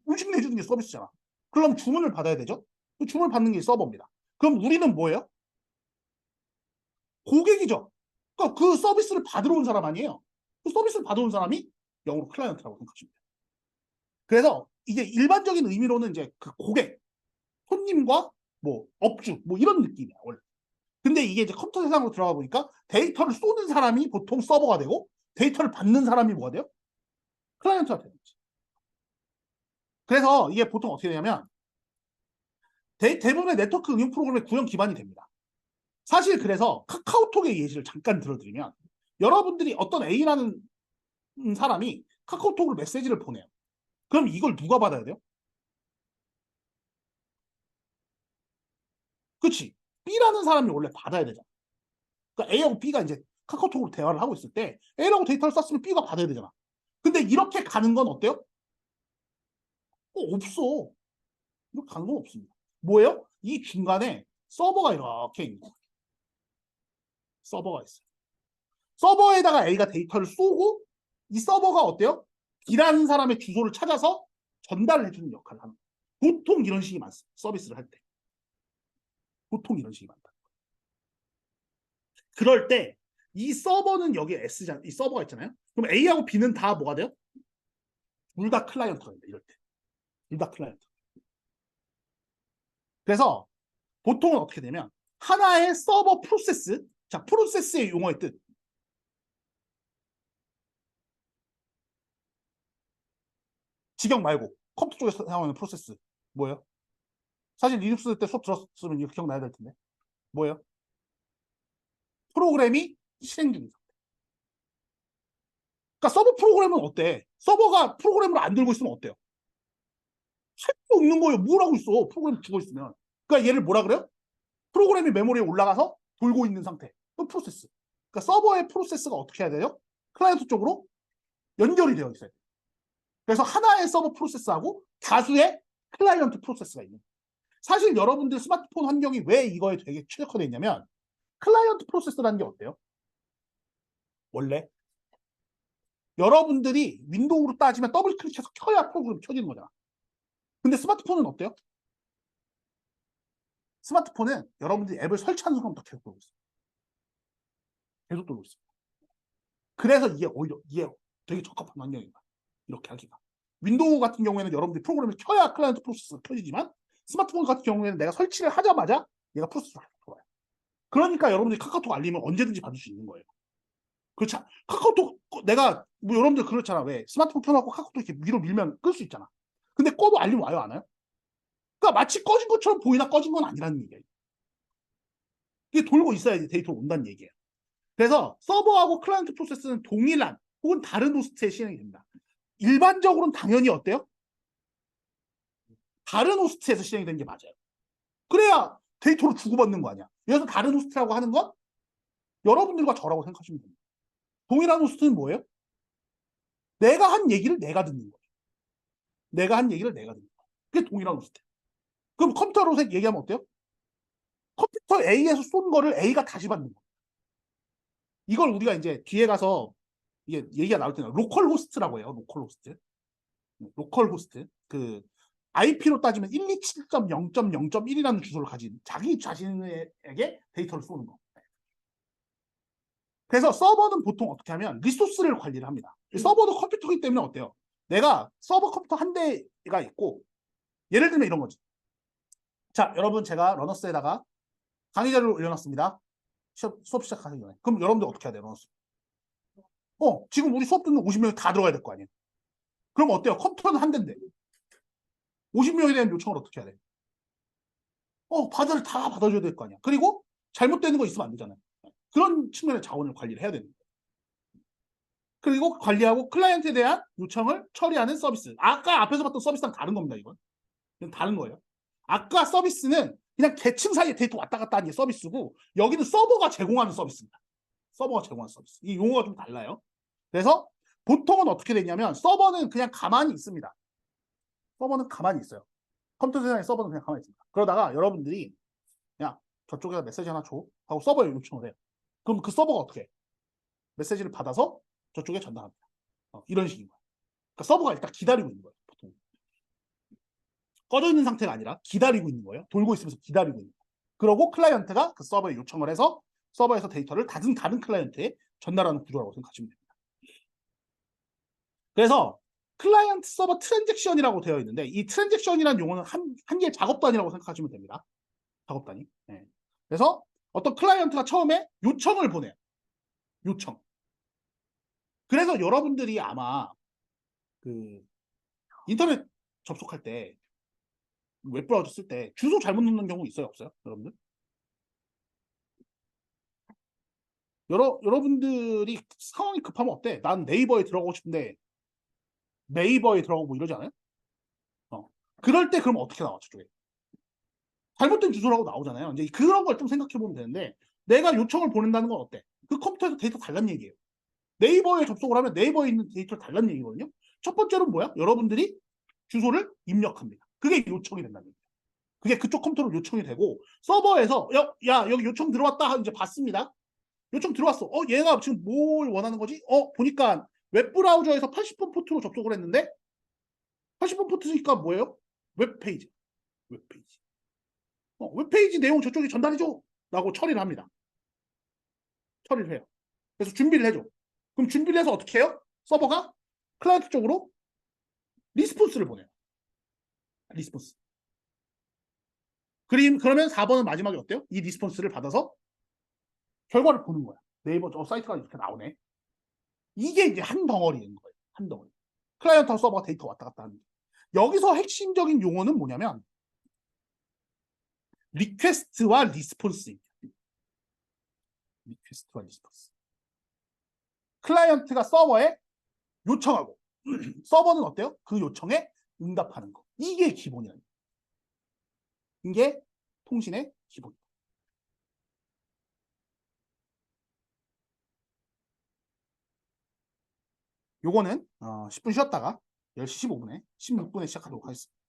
음식 내주는 게 서비스잖아. 그럼 주문을 받아야 되죠? 그 주문을 받는 게 서버입니다. 그럼 우리는 뭐예요? 고객이죠. 그러니까 그 서비스를 받으러 온 사람 아니에요. 그 서비스를 받아온 사람이 영어로 클라이언트라고 생각하시면 돼요. 그래서 이게 일반적인 의미로는 이제 그 고객, 손님과 뭐 업주, 뭐 이런 느낌이야, 원래. 근데 이게 이제 컴퓨터 세상으로 들어가 보니까 데이터를 쏘는 사람이 보통 서버가 되고, 데이터를 받는 사람이 뭐가 돼요? 클라이언트가 되는 거지. 그래서 이게 보통 어떻게 되냐면, 대부분의 네트워크 응용 프로그램의 구현 기반이 됩니다. 사실 그래서 카카오톡의 예시를 잠깐 들어드리면, 여러분들이 어떤 A라는 사람이 카카오톡으로 메시지를 보내요. 그럼 이걸 누가 받아야 돼요? 그치? B라는 사람이 원래 받아야 되잖아. 그러니까 A하고 B가 이제 카카오톡으로 대화를 하고 있을 때 A라고 데이터를 썼으면 B가 받아야 되잖아. 근데 이렇게 가는 건 어때요? 없어. 이렇게 가는 건 없습니다. 뭐예요? 이 중간에 서버가 이렇게 있는 거예요. 서버가 있어요. 서버에다가 A가 데이터를 쏘고, 이 서버가 어때요? B라는 사람의 주소를 찾아서 전달을 해주는 역할을 하는 거예요. 보통 이런 식이 많습니다. 서비스를 할 때. 보통 이런 식이 많다. 그럴 때 이 서버는 여기에 S잖아. 이 서버가 있잖아요. 그럼 A하고 B는 다 뭐가 돼요? 둘 다 클라이언트가 된다. 이럴 때. 둘 다 클라이언트. 그래서 보통은 어떻게 되면 하나의 서버 프로세스, 자, 프로세스의 용어의 뜻. 직역 말고 컴퓨터 쪽에서 사용하는 프로세스. 뭐예요? 사실 리눅스 때 수업 들었으면 이거 기억나야 될 텐데. 뭐예요? 프로그램이 실행 중인 상태. 그러니까 서버 프로그램은 어때? 서버가 프로그램을 안 들고 있으면 어때요? 할 수 없는 거예요. 뭘 하고 있어? 프로그램 죽어 있으면. 그러니까 얘를 뭐라 그래요? 프로그램이 메모리에 올라가서 돌고 있는 상태. 그 프로세스. 그러니까 서버의 프로세스가 어떻게 해야 돼요? 클라이언트 쪽으로 연결이 되어 있어요. 그래서 하나의 서버 프로세스하고 다수의 클라이언트 프로세스가 있는. 사실 여러분들 스마트폰 환경이 왜 이거에 되게 최적화되어 있냐면 클라이언트 프로세스라는 게 어때요? 원래 여러분들이 윈도우로 따지면 더블 클릭해서 켜야 프로그램이 켜지는 거잖아. 근데 스마트폰은 어때요? 스마트폰은 여러분들이 앱을 설치하는 순간부터 계속 돌고 있어요. 계속 돌고 있어요. 그래서 이게 오히려 이게 되게 적합한 환경이다. 이렇게 하기가. 윈도우 같은 경우에는 여러분들이 프로그램을 켜야 클라이언트 프로세스가 켜지지만 스마트폰 같은 경우에는 내가 설치를 하자마자 얘가 프로세스가 계속 돌아요. 그러니까 여러분들이 카카오톡 알림을 언제든지 받을 수 있는 거예요. 그렇지. 카카오톡 내가 뭐 여러분들 그렇잖아. 왜 스마트폰 켜놓고 카카오톡 이렇게 위로 밀면 끌 수 있잖아. 근데 꺼도 알림 와요, 안 와요? 그러니까 마치 꺼진 것처럼 보이나 꺼진 건 아니라는 얘기예요. 이게 돌고 있어야지 데이터가 온다는 얘기예요. 그래서 서버하고 클라이언트 프로세스는 동일한 혹은 다른 호스트에 실행이 됩니다. 일반적으로는 당연히 어때요? 다른 호스트에서 실행이 되는 게 맞아요. 그래야 데이터를 주고받는 거 아니야. 여기서 다른 호스트라고 하는 건 여러분들과 저라고 생각하시면 됩니다. 동일한 호스트는 뭐예요? 내가 한 얘기를 내가 듣는 거예요. 내가 한 얘기를 내가 듣는 거예요. 그게 동일한 호스트. 그럼 컴퓨터로 얘기하면 어때요? 컴퓨터 A에서 쏜 거를 A가 다시 받는 거예요. 이걸 우리가 이제 뒤에 가서 이게 얘기가 나올 때는 로컬 호스트라고 해요. 로컬 호스트. 로컬 호스트. 그 IP로 따지면 127.0.0.1이라는 주소를 가진 자기 자신에게 데이터를 쏘는 거. 그래서 서버는 보통 어떻게 하면 리소스를 관리를 합니다. 서버도 컴퓨터이기 때문에 어때요? 내가 서버 컴퓨터 한 대가 있고 예를 들면 이런 거지. 자, 여러분 제가 러너스에다가 강의 자료를 올려놨습니다. 수업 시작하기 전에. 그럼 여러분들 어떻게 해야 돼요? 러너스. 지금 우리 수업 듣는 50명이 다 들어가야 될 거 아니에요. 그럼 어때요? 컴퓨터는 한 대인데 50명에 대한 요청을 어떻게 해야 돼? 다 받아줘야 될 거 아니야. 그리고 잘못되는 거 있으면 안 되잖아요. 그런 측면의 자원을 관리를 해야 되는 거예요. 그리고 관리하고 클라이언트에 대한 요청을 처리하는 서비스. 아까 앞에서 봤던 서비스랑 다른 겁니다, 이건. 이건 다른 거예요. 아까 서비스는 그냥 계층 사이에 데이터 왔다 갔다 하는 게 서비스고, 여기는 서버가 제공하는 서비스입니다. 서버가 제공하는 서비스. 이 용어가 좀 달라요. 그래서 보통은 어떻게 되냐면, 서버는 그냥 가만히 있습니다. 서버는 가만히 있어요. 컴퓨터 세상의 서버는 그냥 가만히 있습니다. 그러다가 여러분들이 그냥 저쪽에다 메시지 하나 줘 하고 서버에 요청을 해요. 그럼 그 서버가 어떻게 해? 메시지를 받아서 저쪽에 전달합니다. 이런 식인 거예요. 그러니까 서버가 일단 기다리고 있는 거예요. 보통 꺼져 있는 상태가 아니라 기다리고 있는 거예요. 돌고 있으면서 기다리고 있는 거예요. 그러고 클라이언트가 그 서버에 요청을 해서 서버에서 데이터를 다른 클라이언트에 전달하는 구조라고 생각하시면 됩니다. 그래서 클라이언트 서버 트랜잭션이라고 되어 있는데, 이 트랜잭션이라는 용어는 한 개의 작업 단위라고 생각하시면 됩니다. 작업 단위. 네. 그래서 어떤 클라이언트가 처음에 요청을 보내요. 요청. 그래서 여러분들이 아마 그 인터넷 접속할 때 웹브라우저 쓸 때 주소 잘못 넣는 경우 있어요, 없어요? 여러분들? 여러분들이 상황이 급하면 어때? 난 네이버에 들어가고 싶은데 네이버에 들어가고 이러지 않아요? 그럴 때 그럼 어떻게 나와, 저쪽에? 잘못된 주소라고 나오잖아요. 이제 그런 걸 좀 생각해 보면 되는데, 내가 요청을 보낸다는 건 어때? 그 컴퓨터에서 데이터 달라는 얘기예요. 네이버에 접속을 하면 네이버에 있는 데이터를 달라는 얘기거든요. 첫 번째로는 뭐야? 여러분들이 주소를 입력합니다. 그게 요청이 된다는 얘기예요. 그게 그쪽 컴퓨터로 요청이 되고, 서버에서 야 여기 요청 들어왔다 이제 봤습니다. 요청 들어왔어. 얘가 지금 뭘 원하는 거지? 보니까 웹브라우저에서 80번 포트로 접속을 했는데 80번 포트니까 뭐예요? 웹페이지. 웹페이지. 웹페이지 내용 저쪽에 전달해줘. 라고 처리를 합니다. 처리를 해요. 그래서 준비를 해줘. 그럼 준비를 해서 어떻게 해요? 서버가 클라이언트 쪽으로 리스폰스를 보내요. 리스폰스. 그러면 4번은 마지막에 어때요? 이 리스폰스를 받아서 결과를 보는 거야. 네이버 사이트가 이렇게 나오네. 이게 이제 한 덩어리인 거예요. 한 덩어리. 클라이언트하고 서버가 데이터 왔다 갔다 하는 게. 여기서 핵심적인 용어는 뭐냐면 리퀘스트와 리스폰스입니다. 리퀘스트와 리스폰스. 클라이언트가 서버에 요청하고 서버는 어때요? 그 요청에 응답하는 거. 이게 기본이에요. 이게 통신의 기본. 요거는 10분 쉬었다가 10시 15분에 16분에 시작하도록 하겠습니다.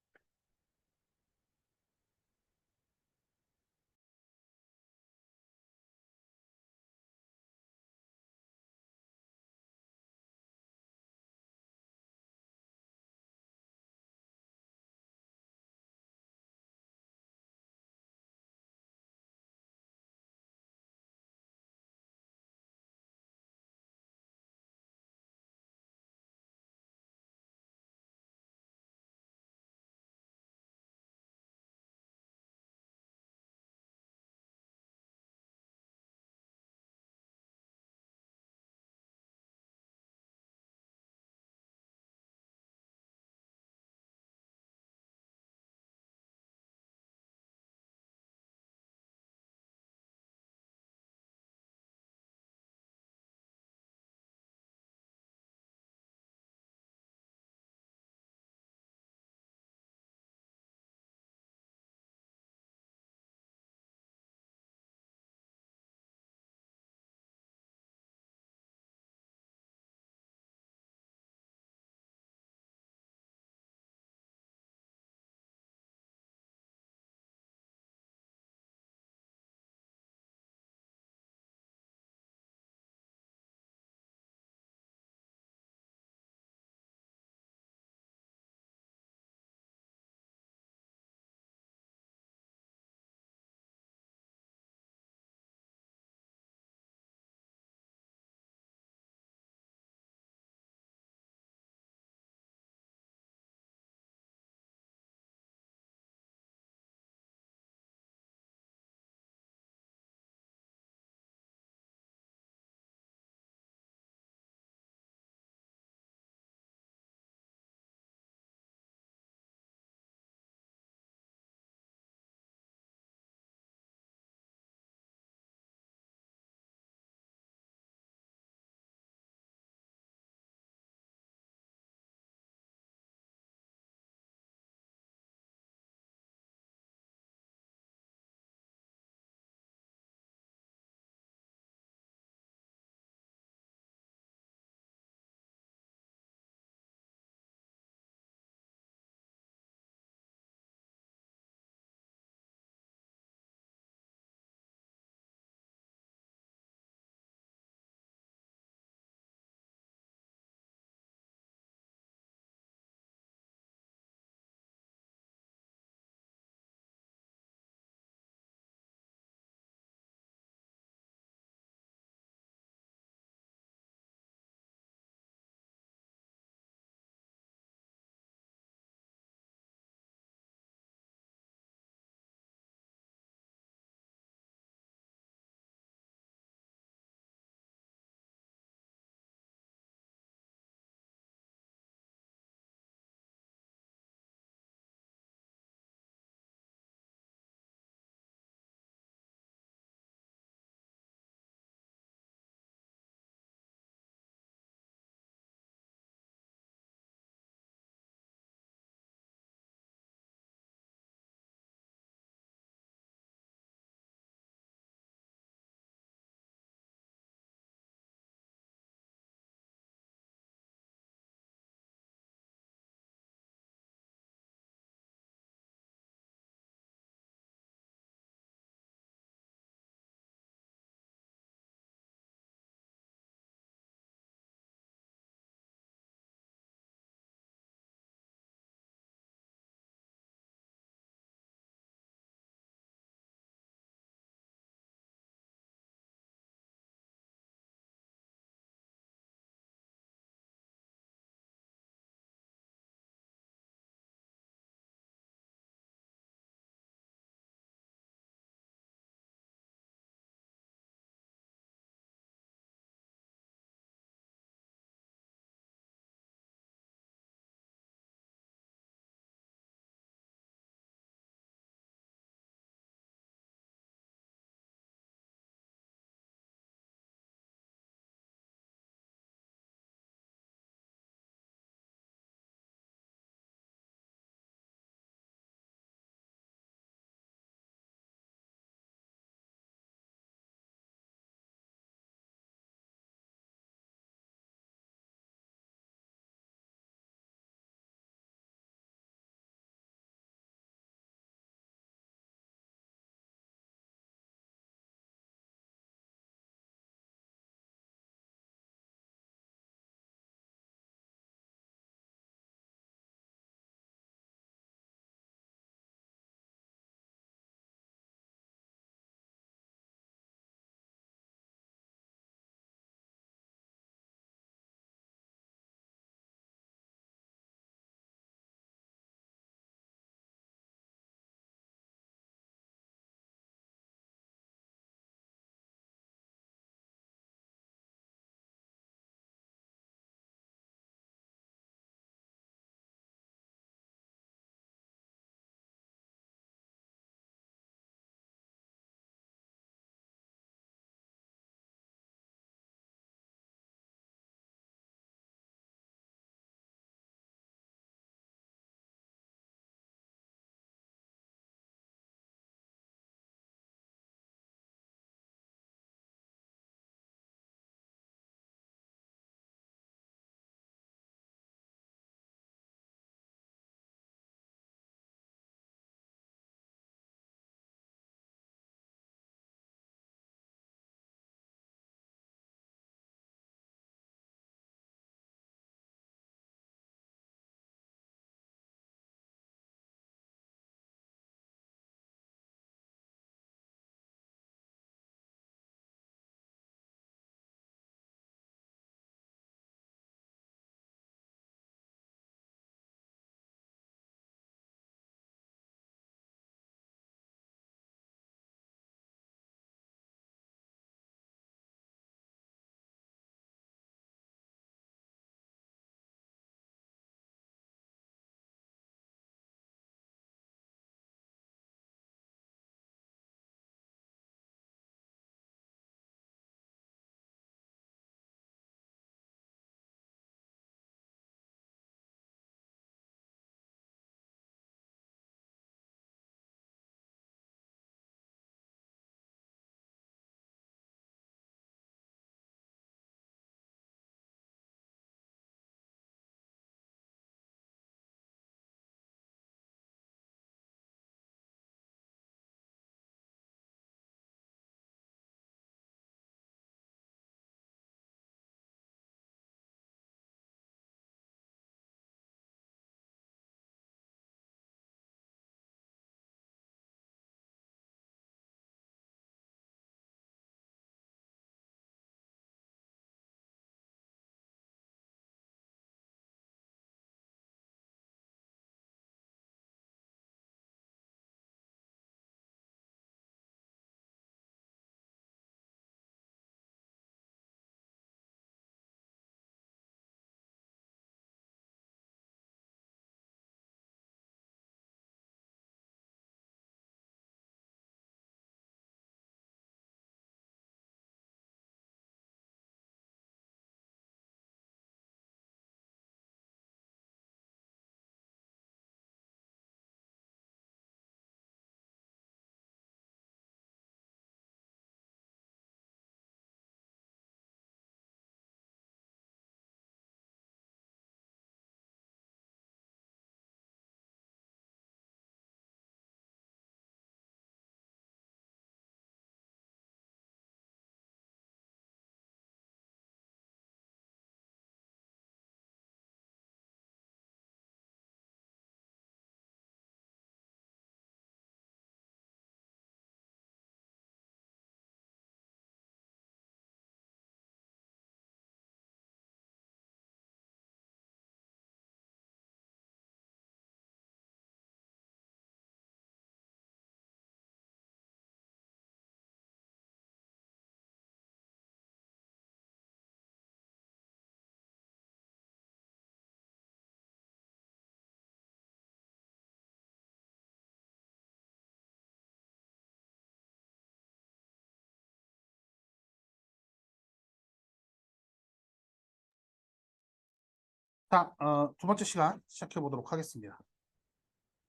자, 두 번째 시간 시작해 보도록 하겠습니다.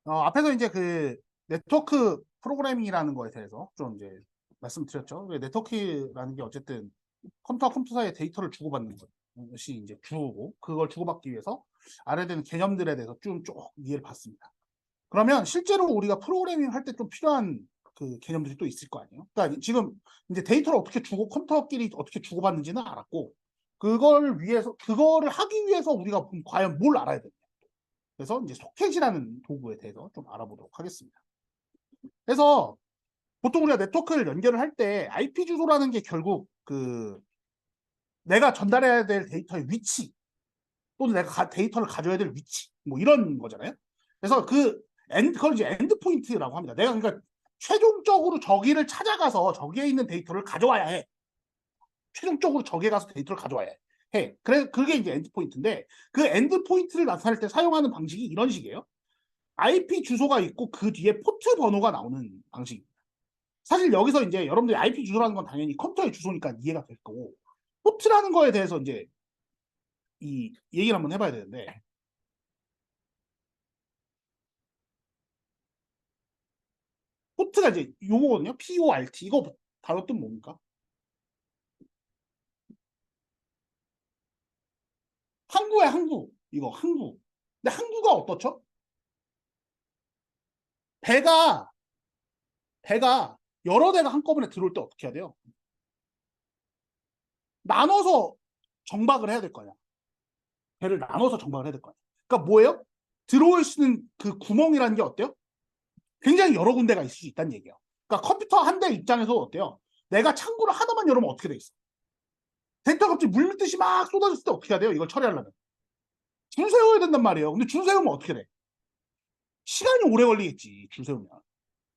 앞에서 이제 그 네트워크 프로그래밍이라는 거에 대해서 좀 이제 말씀드렸죠. 네트워크라는 게 어쨌든 컴퓨터와 컴퓨터 사이에 데이터를 주고받는 것이 이제 주고, 그걸 주고받기 위해서 알아야 되는 개념들에 대해서 쭉 이해를 봤습니다. 그러면 실제로 우리가 프로그래밍 할 때 좀 필요한 그 개념들이 또 있을 거 아니에요. 그러니까 지금 이제 데이터를 어떻게 컴퓨터끼리 어떻게 주고받는지는 알았고, 그거를 하기 위해서 우리가 과연 뭘 알아야 되냐. 그래서 이제 소켓이라는 도구에 대해서 좀 알아보도록 하겠습니다. 그래서 보통 우리가 네트워크를 연결을 할 때 IP 주소라는 게 결국 그 내가 전달해야 될 데이터의 위치, 또는 내가 데이터를 가져야 될 위치, 뭐 이런 거잖아요. 그래서 그걸 이제 엔드 포인트라고 합니다. 내가 그러니까 최종적으로 저기를 찾아가서 저기에 있는 데이터를 가져와야 해. 최종적으로 저기에 가서 데이터를 가져와야 해. 그래, 그게 이제 엔드 포인트인데, 그 엔드 포인트를 나타낼 때 사용하는 방식이 이런 식이에요. IP 주소가 있고 그 뒤에 포트 번호가 나오는 방식입니다. 사실 여기서 이제 여러분들이 IP 주소라는 건 당연히 컴퓨터의 주소니까 이해가 될 거고, 포트라는 거에 대해서 이제 이 얘기를 한번 해봐야 되는데, 포트가 이제 요거거든요. PORT. 이거 단어 뜻 뭡니까? 항구야, 항구. 이거 항구. 근데 항구가 어떻죠? 배가 여러 대가 한꺼번에 들어올 때 어떻게 해야 돼요? 나눠서 정박을 해야 될 거 아니야. 배를 나눠서 정박을 해야 될 거 아니야. 그러니까 뭐예요? 들어올 수 있는 그 구멍이라는 게 어때요? 굉장히 여러 군데가 있을 수 있다는 얘기예요. 그러니까 컴퓨터 한 대 입장에서 어때요? 내가 창구를 하나만 열으면 어떻게 돼 있어? 데이터가 갑자기 물밀듯이 막 쏟아졌을 때 어떻게 해야 돼요? 이걸 처리하려면. 줄 세워야 된단 말이에요. 근데 줄 세우면 어떻게 돼? 시간이 오래 걸리겠지, 줄 세우면.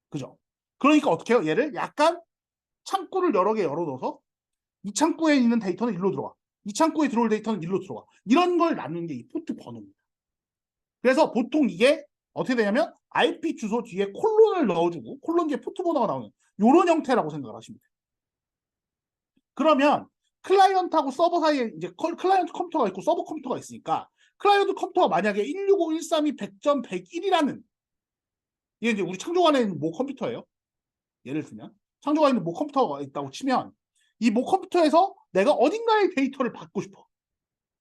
그죠? 그러니까 어떻게 해요? 얘를 약간 창구를 여러 개 열어둬서 이 창구에 있는 데이터는 일로 들어와. 이 창구에 들어올 데이터는 일로 들어와. 이런 걸 나누는 게 이 포트 번호입니다. 그래서 보통 이게 어떻게 되냐면 IP 주소 뒤에 콜론을 넣어주고 콜론 뒤에 포트 번호가 나오는 이런 형태라고 생각을 하시면 돼요. 그러면 클라이언트하고 서버 사이에 이제 클라이언트 컴퓨터가 있고 서버 컴퓨터가 있으니까 클라이언트 컴퓨터가 만약에 165.132.100.100.1이라는 이게 이제 우리 창조가 안에 있는 모 컴퓨터예요. 예를 들면 창조가 있는 모 컴퓨터가 있다고 치면 이 모 컴퓨터에서 내가 어딘가의 데이터를 받고 싶어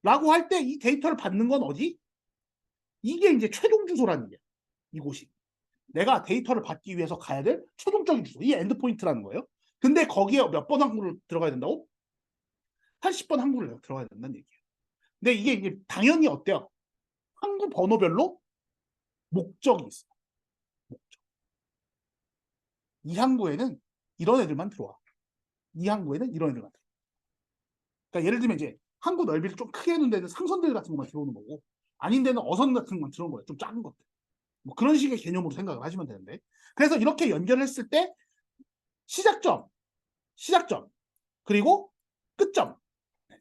라고 할 때 이 데이터를 받는 건 어디? 이게 이제 최종 주소라는 게 이곳이 내가 데이터를 받기 위해서 가야 될 최종적인 주소, 이 엔드포인트라는 거예요. 근데 거기에 몇 번 항구를 들어가야 된다고? 80번 항구를 들어가야 된다는 얘기예요. 근데 이게 당연히 어때요? 항구 번호별로 목적이 있어요. 목적. 이 항구에는 이런 애들만 들어와. 이 항구에는 이런 애들만 들어와. 그러니까 예를 들면 이제 항구 넓이를 좀 크게 해놓은 데는 상선들 같은 것만 들어오는 거고, 아닌 데는 어선 같은 것만 들어오는 거예요. 좀 작은 것들. 뭐 그런 식의 개념으로 생각을 하시면 되는데, 그래서 이렇게 연결했을 때 시작점, 그리고 끝점,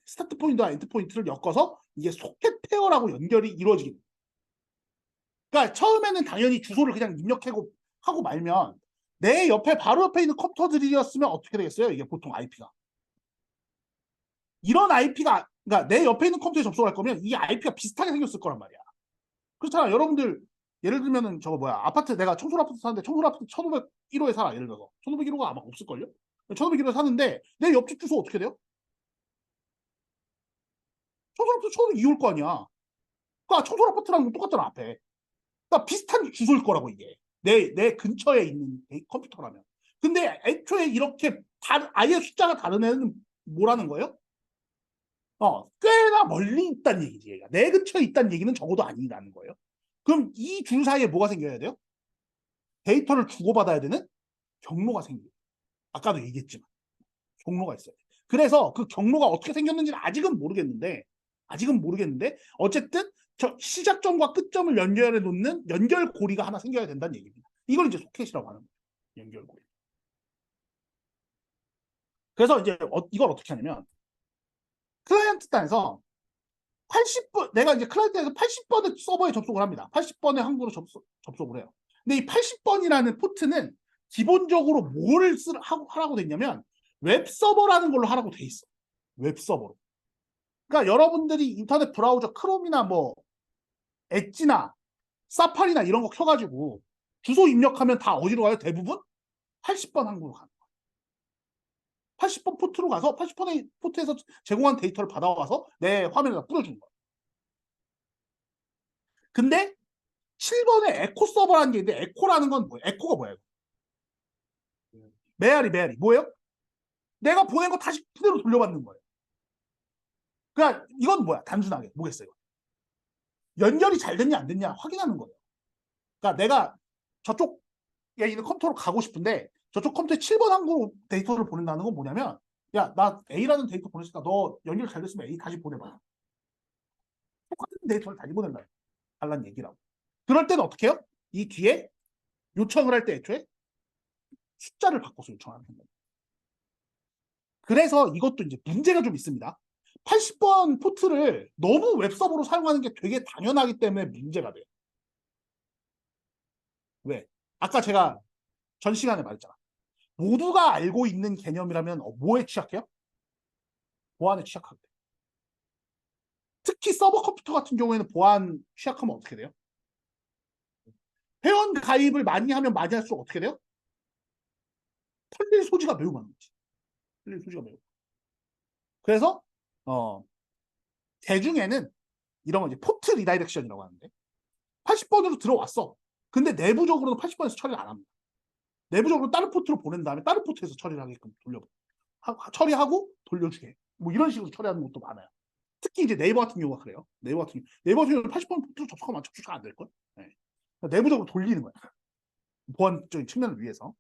스타트 포인트와 엔드 포인트를 엮어서 이게 소켓 페어라고 연결이 이루어지게 됩니다. 그러니까 처음에는 당연히 주소를 그냥 입력하고 하고 말면 내 옆에 바로 옆에 있는 컴퓨터들이었으면 어떻게 되겠어요? 이게 보통 IP가 이런 IP가 그러니까 내 옆에 있는 컴퓨터에 접속할 거면 이 IP가 비슷하게 생겼을 거란 말이야. 그렇잖아. 여러분들 예를 들면은 저거 뭐야 아파트 내가 청솔 아파트 사는데 청솔 아파트 1501호에 살아. 예를 들어서 1501호가 아마 없을걸요? 1501호에 사는데 내 옆집 주소 어떻게 돼요? 청솔 아파트 1502호일 거 아니야. 그러니까 청솔 아파트랑 똑같잖아 앞에. 그러니까 비슷한 주소일 거라고 이게 내 근처에 있는 컴퓨터라면. 근데 애초에 이렇게 아예 숫자가 다른 애는 뭐라는 거예요? 꽤나 멀리 있다는 얘기지. 얘가. 내 근처에 있다는 얘기는 적어도 아니라는 거예요. 그럼 이 줄 사이에 뭐가 생겨야 돼요? 데이터를 주고받아야 되는 경로가 생겨요. 아까도 얘기했지만 경로가 있어요. 그래서 그 경로가 어떻게 생겼는지는 아직은 모르겠는데 어쨌든 저 시작점과 끝점을 연결해 놓는 연결고리가 하나 생겨야 된다는 얘기입니다. 이걸 이제 소켓이라고 하는 거예요. 연결고리. 그래서 이제 이걸 어떻게 하냐면 클라이언트 단에서 80번 내가 이제 클라이언트에서 80번의 서버에 접속을 합니다. 80번의 항구로 접속을 해요. 근데 이 80번이라는 포트는 기본적으로 뭐를 하라고 돼 있냐면 웹 서버라는 걸로 하라고 돼 있어. 웹 서버로. 그러니까 여러분들이 인터넷 브라우저 크롬이나 뭐 엣지나 사파리나 이런 거 켜가지고 주소 입력하면 다 어디로 가요? 대부분 80번 항구로 가는 거예요. 80번 포트로 가서 80번의 포트에서 제공한 데이터를 받아와서 내 화면에다 뿌려주는 거예요. 근데 7번에 에코 서버라는 게 있는데 에코라는 건 뭐예요? 에코가 뭐예요? 메아리 뭐예요? 내가 보낸 거 다시 그대로 돌려받는 거예요. 그러니까 이건 뭐야? 단순하게 뭐겠어요? 연결이 잘 됐냐 안 됐냐 확인하는 거예요. 그러니까 내가 저쪽에 있는 컴퓨터로 가고 싶은데 저쪽 컴퓨터에 7번 항구로 데이터를 보낸다는 건 뭐냐면 야, 나 A라는 데이터 보냈으니까 너 연결 잘 됐으면 A 다시 보내봐. 똑같은 데이터를 다시 달라는 얘기라고. 그럴 때는 어떻게 해요? 이 뒤에 요청을 할 때 애초에 숫자를 바꿔서 요청하는 거예요. 그래서 이것도 이제 문제가 좀 있습니다. 80번 포트를 너무 웹서버로 사용하는 게 되게 당연하기 때문에 문제가 돼요. 왜? 아까 제가 전 시간에 말했잖아. 모두가 알고 있는 개념이라면 뭐에 취약해요? 보안에 취약하게 돼요. 특히 서버 컴퓨터 같은 경우에는 보안 취약하면 어떻게 돼요? 회원 가입을 많이 하면 많이 할수록 어떻게 돼요? 털릴 소지가 매우 많은 거지. 털릴 소지가 매우. 그래서 대중에는 이런 거 이제 포트 리다이렉션이라고 하는데 80번으로 들어왔어. 근데 내부적으로는 80번에서 처리를 안 합니다. 내부적으로 다른 포트로 보낸 다음에 다른 포트에서 처리를 하게끔 처리하고 돌려주게. 뭐 이런 식으로 처리하는 것도 많아요. 특히 이제 네이버 같은 경우가 그래요. 네이버 같은 경우는 80번 포트로 접속하면 접속이 안 될걸? 네. 내부적으로 돌리는 거야. 보안적인 측면을 위해서.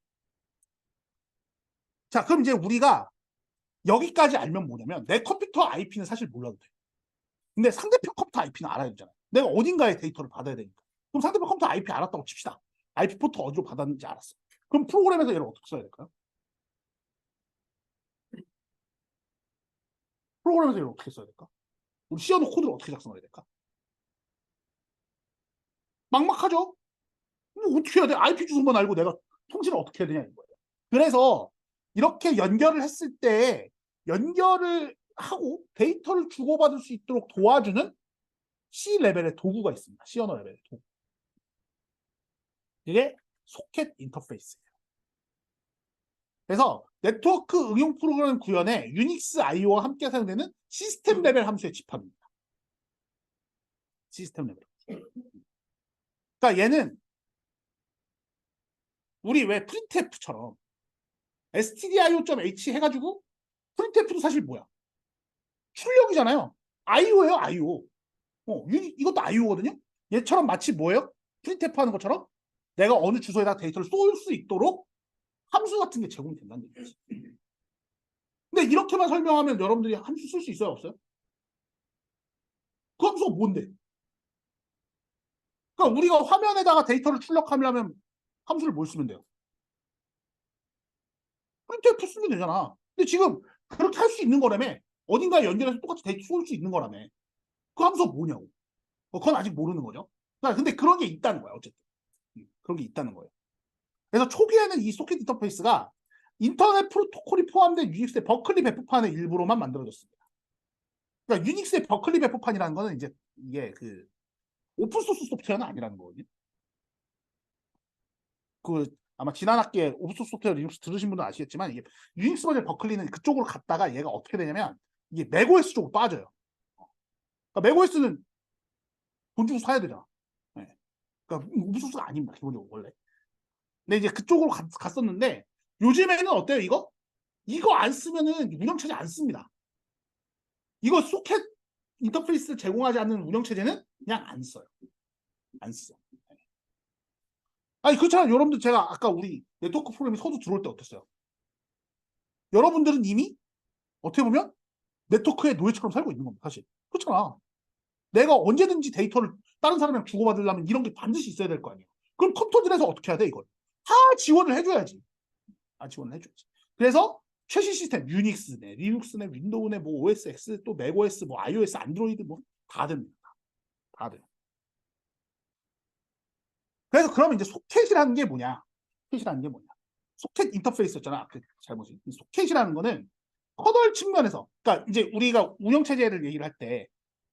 자, 그럼 이제 우리가 여기까지 알면 뭐냐면 내 컴퓨터 IP는 사실 몰라도 돼. 근데 상대편 컴퓨터 IP는 알아야 되잖아. 내가 어딘가에 데이터를 받아야 되니까. 그럼 상대편 컴퓨터 IP 알았다고 칩시다. IP 포트 어디로 받았는지 알았어. 그럼 프로그램에서 얘를 어떻게 써야 될까요? 프로그램에서 얘를 어떻게 써야 될까? 우리 C 언어 코드를 어떻게 작성해야 될까? 막막하죠? 뭐 어떻게 해야 돼? IP 주소만 알고 내가 통신을 어떻게 해야 되냐 이거예요. 그래서 이렇게 연결을 했을 때 연결을 하고 데이터를 주고받을 수 있도록 도와주는 C 레벨의 도구가 있습니다. C 언어 레벨의 도구. 이게 소켓 인터페이스예요. 그래서 네트워크 응용 프로그램 구현에 유닉스 IO와 함께 사용되는 시스템 레벨 함수의 집합입니다. 시스템 레벨. 그러니까 얘는 우리 왜 프린트F처럼 stdio.h 해가지고 프린트F도 사실 뭐야? 출력이잖아요. IO예요, IO. 이것도 IO거든요. 얘처럼 마치 뭐예요? 프린트F 하는 것처럼 내가 어느 주소에다 데이터를 쏠 수 있도록 함수 같은 게 제공이 된다는 얘기지. 근데 이렇게만 설명하면 여러분들이 함수 쓸 수 있어요, 없어요? 그 함수가 뭔데? 그러니까 우리가 화면에다가 데이터를 출력하려면 함수를 뭘 쓰면 돼요? 프린트F 쓰면 되잖아. 근데 지금 그렇게 할 수 있는 거라며. 어딘가에 연결해서 똑같이 데이터 쏠 수 있는 거라며. 그 함수가 뭐냐고. 그건 아직 모르는 거죠. 근데 그런 게 있다는 거야, 어쨌든. 그런 게 있다는 거예요. 그래서 초기에는 이 소켓 인터페이스가 인터넷 프로토콜이 포함된 유닉스의 버클리 배포판의 일부로만 만들어졌습니다. 그러니까 유닉스의 버클리 배포판이라는 거는 이제 이게 그 오픈소스 소프트웨어는 아니라는 거거든요. 아마 지난 학기에 오픈소스 소프트웨어 리눅스 들으신 분은 아시겠지만 이게 유닉스 버전 버클리는 그쪽으로 갔다가 얘가 어떻게 되냐면 이게 맥OS 쪽으로 빠져요. 그러니까 맥OS는 돈 주고 사야 되잖아. 네. 그러니까 오픈소스가 아닙니다. 기본적으로 원래. 근데 이제 그쪽으로 갔었는데 요즘에는 어때요 이거? 이거 안 쓰면은 운영체제 안 씁니다. 이거 소켓 인터페이스를 제공하지 않는 운영체제는 그냥 안 써요. 안 써. 아니 그렇잖아요. 여러분들 제가 아까 우리 네트워크 프로그램이 서두 들어올 때 어땠어요? 여러분들은 이미 어떻게 보면 네트워크의 노예처럼 살고 있는 겁니다. 사실. 그렇잖아. 내가 언제든지 데이터를 다른 사람이랑 주고받으려면 이런 게 반드시 있어야 될 거 아니에요. 그럼 컴퓨터들에서 어떻게 해야 돼 이걸? 다 지원을 해줘야지. 지원을 해줘야지. 그래서 최신 시스템 유닉스네, 리눅스네, 윈도우네, 뭐 OS X, 또 맥OS, 뭐 iOS, 안드로이드 뭐 다 됩니다. 다 돼요. 그래서 그러면 이제 소켓이라는 게 뭐냐? 소켓이라는 게 뭐냐? 소켓 인터페이스였잖아. 그 잘못이. 소켓이라는 거는 커널 측면에서, 그러니까 이제 우리가 운영체제를 얘기를 할 때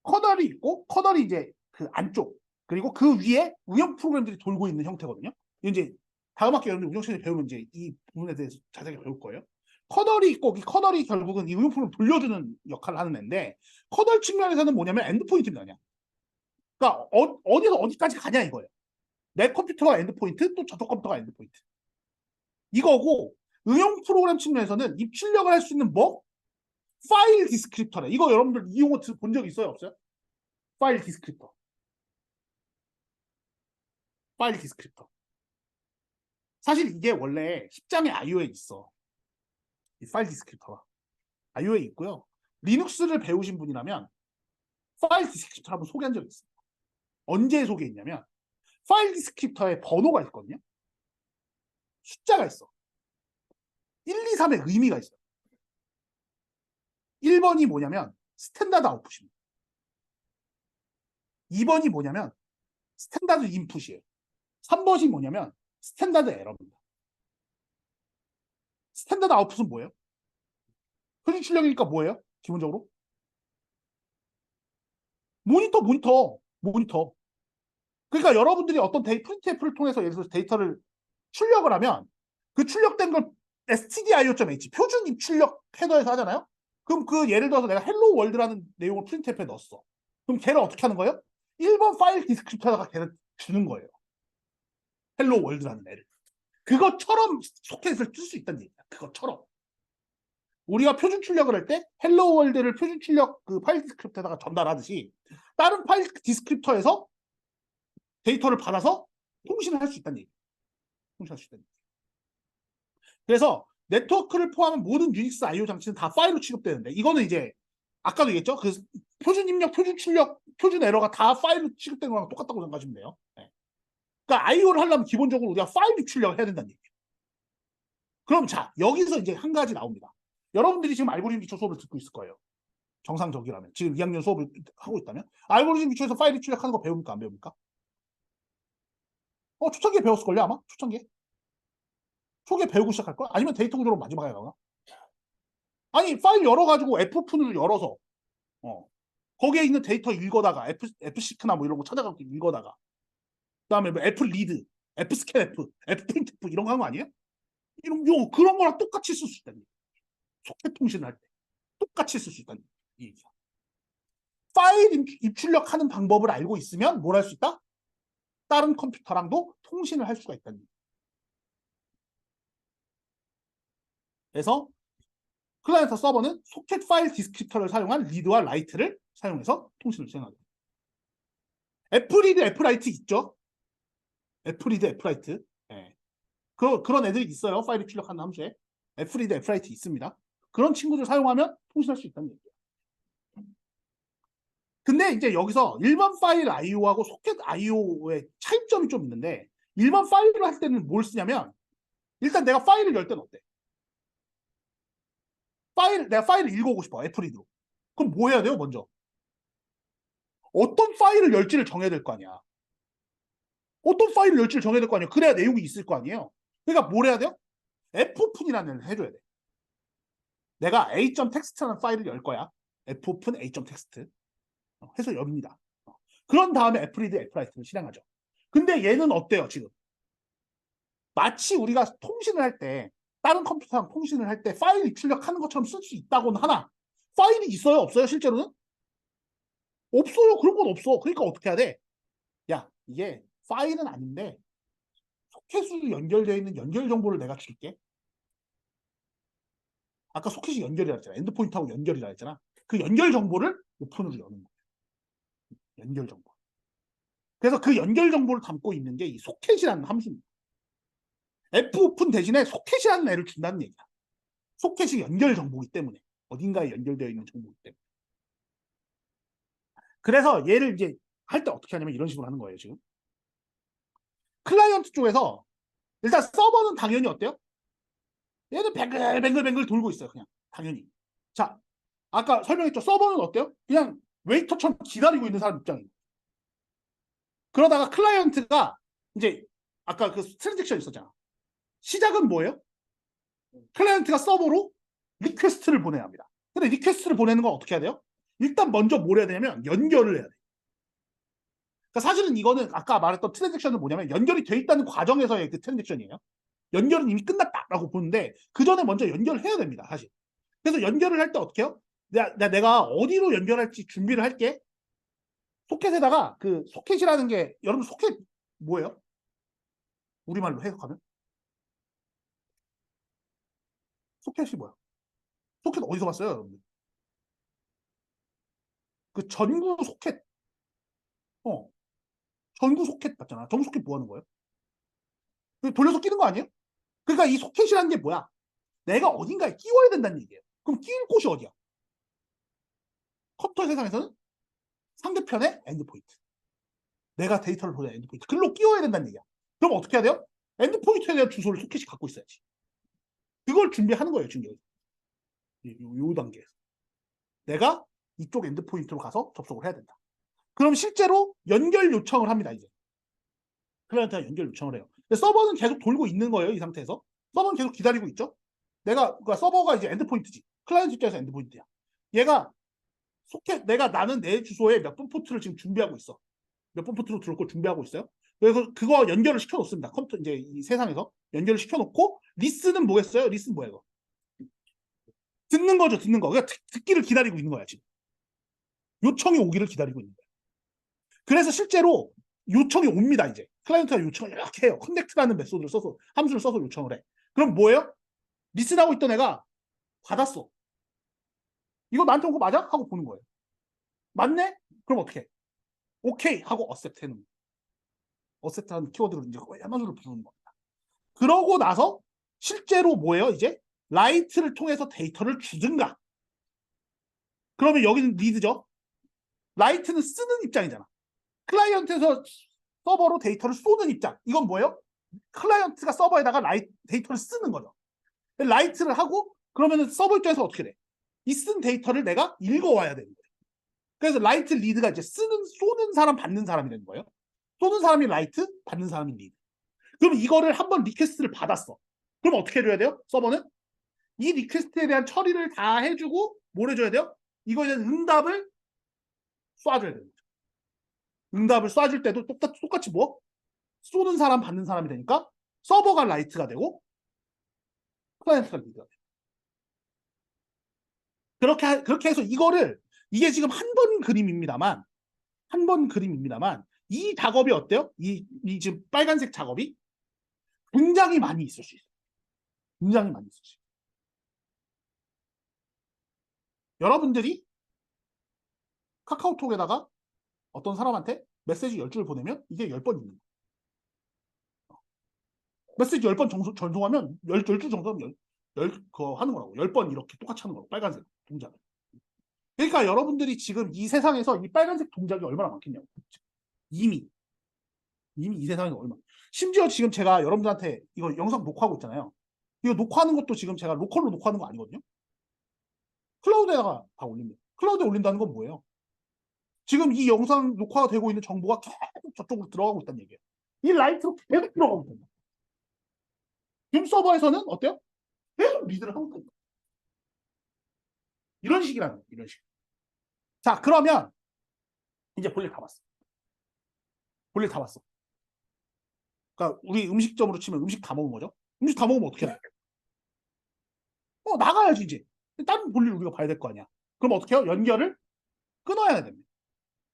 커널이 있고 커널이 이제 그 안쪽 그리고 그 위에 운영 프로그램들이 돌고 있는 형태거든요. 이제 다음 학기 여러분들 운영체제 배우면 이제 이 부분에 대해서 자세히 배울 거예요. 커널이 있고 이 커널이 결국은 이 운영 프로그램 돌려주는 역할을 하는 애인데 커널 측면에서는 뭐냐면 엔드포인트는 아니야. 그러니까 어디서 어디까지 가냐 이거예요. 내 컴퓨터가 엔드포인트 또 저쪽 컴퓨터가 엔드포인트 이거고 응용 프로그램 측면에서는 입출력을 할 수 있는 뭐? 파일 디스크립터래. 이거 여러분들 이 용어 본 적 있어요? 없어요? 파일 디스크립터. 파일 디스크립터. 사실 이게 원래 10장의 IO에 있어. 이 파일 디스크립터가. IO에 있고요. 리눅스를 배우신 분이라면 파일 디스크립터 한번 소개한 적이 있어요. 언제 소개했냐면 파일 디스크립터에 번호가 있거든요. 숫자가 있어. 1, 2, 3의 의미가 있어요. 1번이 뭐냐면 스탠다드 아웃풋입니다. 2번이 뭐냐면 스탠다드 인풋이에요. 3번이 뭐냐면 스탠다드 에러입니다. 스탠다드 아웃풋은 뭐예요? 표준 출력이니까 뭐예요? 기본적으로? 모니터. 그러니까 여러분들이 어떤 프린트F를 통해서 예를 들어서 데이터를 출력을 하면 그 출력된 걸 stdio.h 표준 입출력 헤더에서 하잖아요. 그럼 그 예를 들어서 내가 헬로 월드라는 내용을 프린트F에 넣었어. 그럼 걔를 어떻게 하는 거예요? 1번 파일 디스크립터에다가 걔를 주는 거예요. 헬로 월드라는 애를. 그것처럼 소켓을 쓸 수 있다는 얘기야. 그것처럼. 우리가 표준 출력을 할 때 헬로 월드를 표준 출력 그 파일 디스크립터에다가 전달하듯이 다른 파일 디스크립터에서 데이터를 받아서 통신을 할 수 있다는 얘기. 통신할 수 있다는 얘기. 그래서 네트워크를 포함한 모든 유닉스 IO 장치는 다 파일로 취급되는데 이거는 이제 아까도 얘기했죠. 그 표준 입력, 표준 출력, 표준 에러가 다 파일로 취급되는 거랑 똑같다고 생각하시면 돼요. 네. 그러니까 IO를 하려면 기본적으로 우리가 파일 입출력을 해야 된다는 얘기예요. 그럼 자, 여기서 이제 한 가지 나옵니다. 여러분들이 지금 알고리즘 기초 수업을 듣고 있을 거예요. 정상적이라면. 지금 2학년 수업을 하고 있다면. 알고리즘 기초에서 파일 입출력하는 거 배웁니까? 안 배웁니까? 초창기에 배웠을걸요, 아마? 초창기에? 초기에 배우고 시작할걸? 아니면 데이터 구조로 마지막에 나오나? 아니, 파일 열어가지고 F푼을 열어서, 거기에 있는 데이터 읽어다가, F시크나 뭐 이런 거 찾아가고 읽어다가, 그 다음에 뭐 F리드, F스캔F, F프린트F 이런 거 하는 거 아니에요? 그런 거랑 똑같이 쓸 수 있다는 얘기야. 소켓 통신을 할 때. 똑같이 쓸 수 있다는 얘기야. 파일 입출력하는 방법을 알고 있으면 뭘 할 수 있다? 다른 컴퓨터랑도 통신을 할 수가 있다는 얘기야. 그래서 클라이언트 서버는 소켓 파일 디스크립터를 사용한 리드와 라이트를 사용해서 통신을 진행합니다. F리드, F라이트 있죠? F리드, F라이트. 네. 그런 애들이 있어요. 파일을 출력하는 함수에. F리드, F라이트 있습니다. 그런 친구들 사용하면 통신할 수 있다는 얘기예요. 근데 이제 여기서 일반 파일 IO하고 소켓 IO의 차이점이 좀 있는데 일반 파일을 할 때는 뭘 쓰냐면 일단 내가 파일을 열 때는 어때? 내가 파일을 읽어보고 싶어. F리드로. 그럼 뭐 해야 돼요? 먼저. 어떤 파일을 열지를 정해야 될 거 아니야. 어떤 파일을 열지를 정해야 될 거 아니에요. 그래야 내용이 있을 거 아니에요. 그러니까 뭘 해야 돼요? fopen이라는 애를 해줘야 돼. 내가 a.txt라는 파일을 열 거야. fopen a.txt 해서 엽니다. 그런 다음에 fread, fwrite를 실행하죠. 근데 얘는 어때요 지금? 마치 우리가 통신을 할 때 다른 컴퓨터랑 통신을 할 때 파일 입출력하는 것처럼 쓸 수 있다고는 하나 파일이 있어요? 없어요? 실제로는? 없어요. 그런 건 없어. 그러니까 어떻게 해야 돼? 야, 이게 파일은 아닌데 소켓으로 연결되어 있는 연결 정보를 내가 줄게. 아까 소켓이 연결이라 했잖아. 엔드포인트하고 연결이라 했잖아. 그 연결 정보를 오픈으로 여는 거예요. 연결 정보. 그래서 그 연결 정보를 담고 있는 게 이 소켓이라는 함수입니다. fopen 대신에 소켓이라는 애를 준다는 얘기야. 소켓이 연결 정보이기 때문에 어딘가에 연결되어 있는 정보이기 때문에. 그래서 얘를 이제 할 때 어떻게 하냐면 이런 식으로 하는 거예요. 지금 클라이언트 쪽에서 일단 서버는 당연히 어때요? 얘는 뱅글뱅글 돌고 있어요. 그냥 당연히. 자, 아까 설명했죠. 서버는 어때요? 그냥 웨이터처럼 기다리고 있는 사람 입장이에요. 그러다가 클라이언트가 이제 아까 그 트랜잭션 있었잖아. 시작은 뭐예요? 클라이언트가 서버로 리퀘스트를 보내야 합니다. 근데 리퀘스트를 보내는 건 어떻게 해야 돼요? 일단 먼저 뭘 해야 되냐면 연결을 해야 돼요. 그러니까 사실은 이거는 아까 말했던 트랜잭션은 뭐냐면 연결이 돼 있다는 과정에서의 그 트랜잭션이에요. 연결은 이미 끝났다라고 보는데 그 전에 먼저 연결을 해야 됩니다. 사실. 그래서 연결을 할 때 어떻게 해요? 내가 어디로 연결할지 준비를 할게. 소켓에다가 그 소켓이라는 게 여러분 소켓 뭐예요? 우리말로 해석하면 소켓이 뭐야? 소켓 어디서 봤어요, 여러분? 그 전구 소켓. 전구 소켓 봤잖아. 전구 소켓 뭐 하는 거예요? 돌려서 끼는 거 아니에요? 그러니까 이 소켓이라는 게 뭐야? 내가 어딘가에 끼워야 된다는 얘기예요. 그럼 끼울 곳이 어디야? 컴퓨터 세상에서는 상대편의 엔드포인트. 내가 데이터를 보내는 엔드포인트. 글로 끼워야 된다는 얘기야. 그럼 어떻게 해야 돼요? 엔드포인트에 대한 주소를 소켓이 갖고 있어야지. 그걸 준비하는 거예요, 지금 요 단계에서. 내가 이쪽 엔드포인트로 가서 접속을 해야 된다. 그럼 실제로 연결 요청을 합니다, 이제. 클라이언트가 연결 요청을 해요. 근데 서버는 계속 돌고 있는 거예요, 이 상태에서. 서버는 계속 기다리고 있죠. 그러니까 서버가 이제 엔드포인트지. 클라이언트 입장에서 엔드포인트야. 얘가 소켓, 나는 내 주소에 몇 번 포트를 지금 준비하고 있어. 몇 번 포트로 들어올 걸 준비하고 있어요. 그래서 그거 연결을 시켜놓습니다. 컴퓨터, 이제 이 세상에서. 연결을 시켜놓고, 리스는 뭐겠어요? 리스는 뭐예요? 듣는 거죠, 듣는 거. 그러니까 듣기를 기다리고 있는 거야, 지금. 요청이 오기를 기다리고 있는 거야. 그래서 실제로 요청이 옵니다, 이제. 클라이언트가 요청을 이렇게 해요. 커넥트라는 메소드를 써서, 함수를 써서 요청을 해. 그럼 뭐예요? 리스하고 있던 애가 받았어. 이거 나한테 온 거 맞아? 하고 보는 거예요. 맞네? 그럼 어떻게 해? 오케이 하고 어셉트 해놓는 거예요. 어셉트하는 키워드로 이제 한마디로 부르는 겁니다. 그러고 나서 실제로 뭐예요? 이제 라이트를 통해서 데이터를 주든가. 그러면 여기는 리드죠. 라이트는 쓰는 입장이잖아. 클라이언트에서 서버로 데이터를 쏘는 입장. 이건 뭐예요? 클라이언트가 서버에다가 데이터를 쓰는 거죠. 라이트를 하고 그러면 서버 입장에서 어떻게 돼? 이 쓴 데이터를 내가 읽어와야 되는 거예요. 그래서 라이트 리드가 이제 쏘는 사람 받는 사람이 되는 거예요. 쏘는 사람이 라이트, 받는 사람이 리드. 그럼 이거를 한번 리퀘스트를 받았어. 그럼 어떻게 해줘야 돼요? 서버는 이 리퀘스트에 대한 처리를 다 해주고 뭘 해줘야 돼요? 이거에 대한 응답을 쏴줘야 되는 거죠. 응답을 쏴줄 때도 똑같이 뭐? 쏘는 사람, 받는 사람이 되니까 서버가 라이트가 되고 클라이언트가 리드가 돼요. 그렇게 해서 이게 지금 한 번 그림입니다만 이 작업이 어때요? 이 지금 빨간색 작업이 굉장히 많이 있을 수 있어요. 굉장히 많이 있을 수 있어요. 여러분들이 카카오톡에다가 어떤 사람한테 메시지 10줄을 보내면 이게 10번 있는 거예요. 메시지 10번 전송하면 10줄 정도면 그거 하는 거라고. 10번 이렇게 똑같이 하는 거라고. 빨간색 동작을. 그러니까 여러분들이 지금 이 세상에서 이 빨간색 동작이 얼마나 많겠냐고. 이미 이 세상에서 얼마나. 심지어 지금 제가 여러분들한테 이거 영상 녹화하고 있잖아요. 이거 녹화하는 것도 지금 제가 로컬로 녹화하는 거 아니거든요. 클라우드에다가 다 올립니다. 클라우드에 올린다는 건 뭐예요? 지금 이 영상 녹화가 되고 있는 정보가 계속 저쪽으로 들어가고 있다는 얘기예요. 이 라이트로 계속 들어가고 있다. 지금 서버에서는 어때요? 계속 리드를 하고 있다. 이런 식이라는 거예요. 이런 식. 자, 그러면 이제 볼일 다 봤어. 볼일 다 봤어. 그러니까 우리 음식점으로 치면 음식 다 먹은 거죠. 음식 다 먹으면 어떻게 해야 돼? 나가야지 이제. 다른 볼일 우리가 봐야 될 거 아니야. 그럼 어떻게 해요? 연결을 끊어야 됩니다.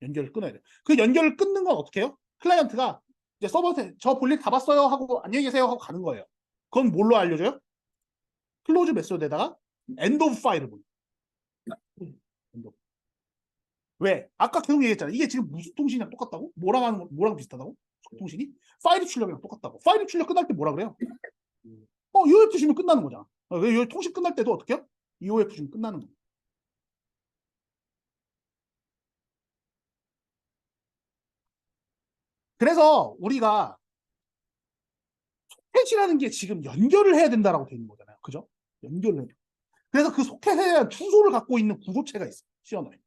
연결을 끊어야 돼. 그 연결을 끊는 건 어떻게 해요? 클라이언트가 이제 서버한테 저 볼일 다 봤어요 하고 안녕히 계세요 하고 가는 거예요. 그건 뭘로 알려줘요? 클로즈 메소드에다가 엔드 오브 파일을 보내. 왜? 아까 계속 얘기했잖아. 이게 지금 무슨 통신이랑 똑같다고? 뭐랑 비슷하다고? 통신이? 파일 출력이랑 똑같다고. 파일 출력 끝날 때 뭐라 그래요? EOF 주면 끝나는 거잖아. 왜 통신 끝날 때도 어떻게 해요? EOF 주면 끝나는 거야. 그래서 우리가 소켓이라는 게 지금 연결을 해야 된다라고 되어 있는 거잖아요. 그죠? 연결을 해야 돼. 그래서 그 소켓에 대한 주소를 갖고 있는 구조체가 있어요. 시어너에.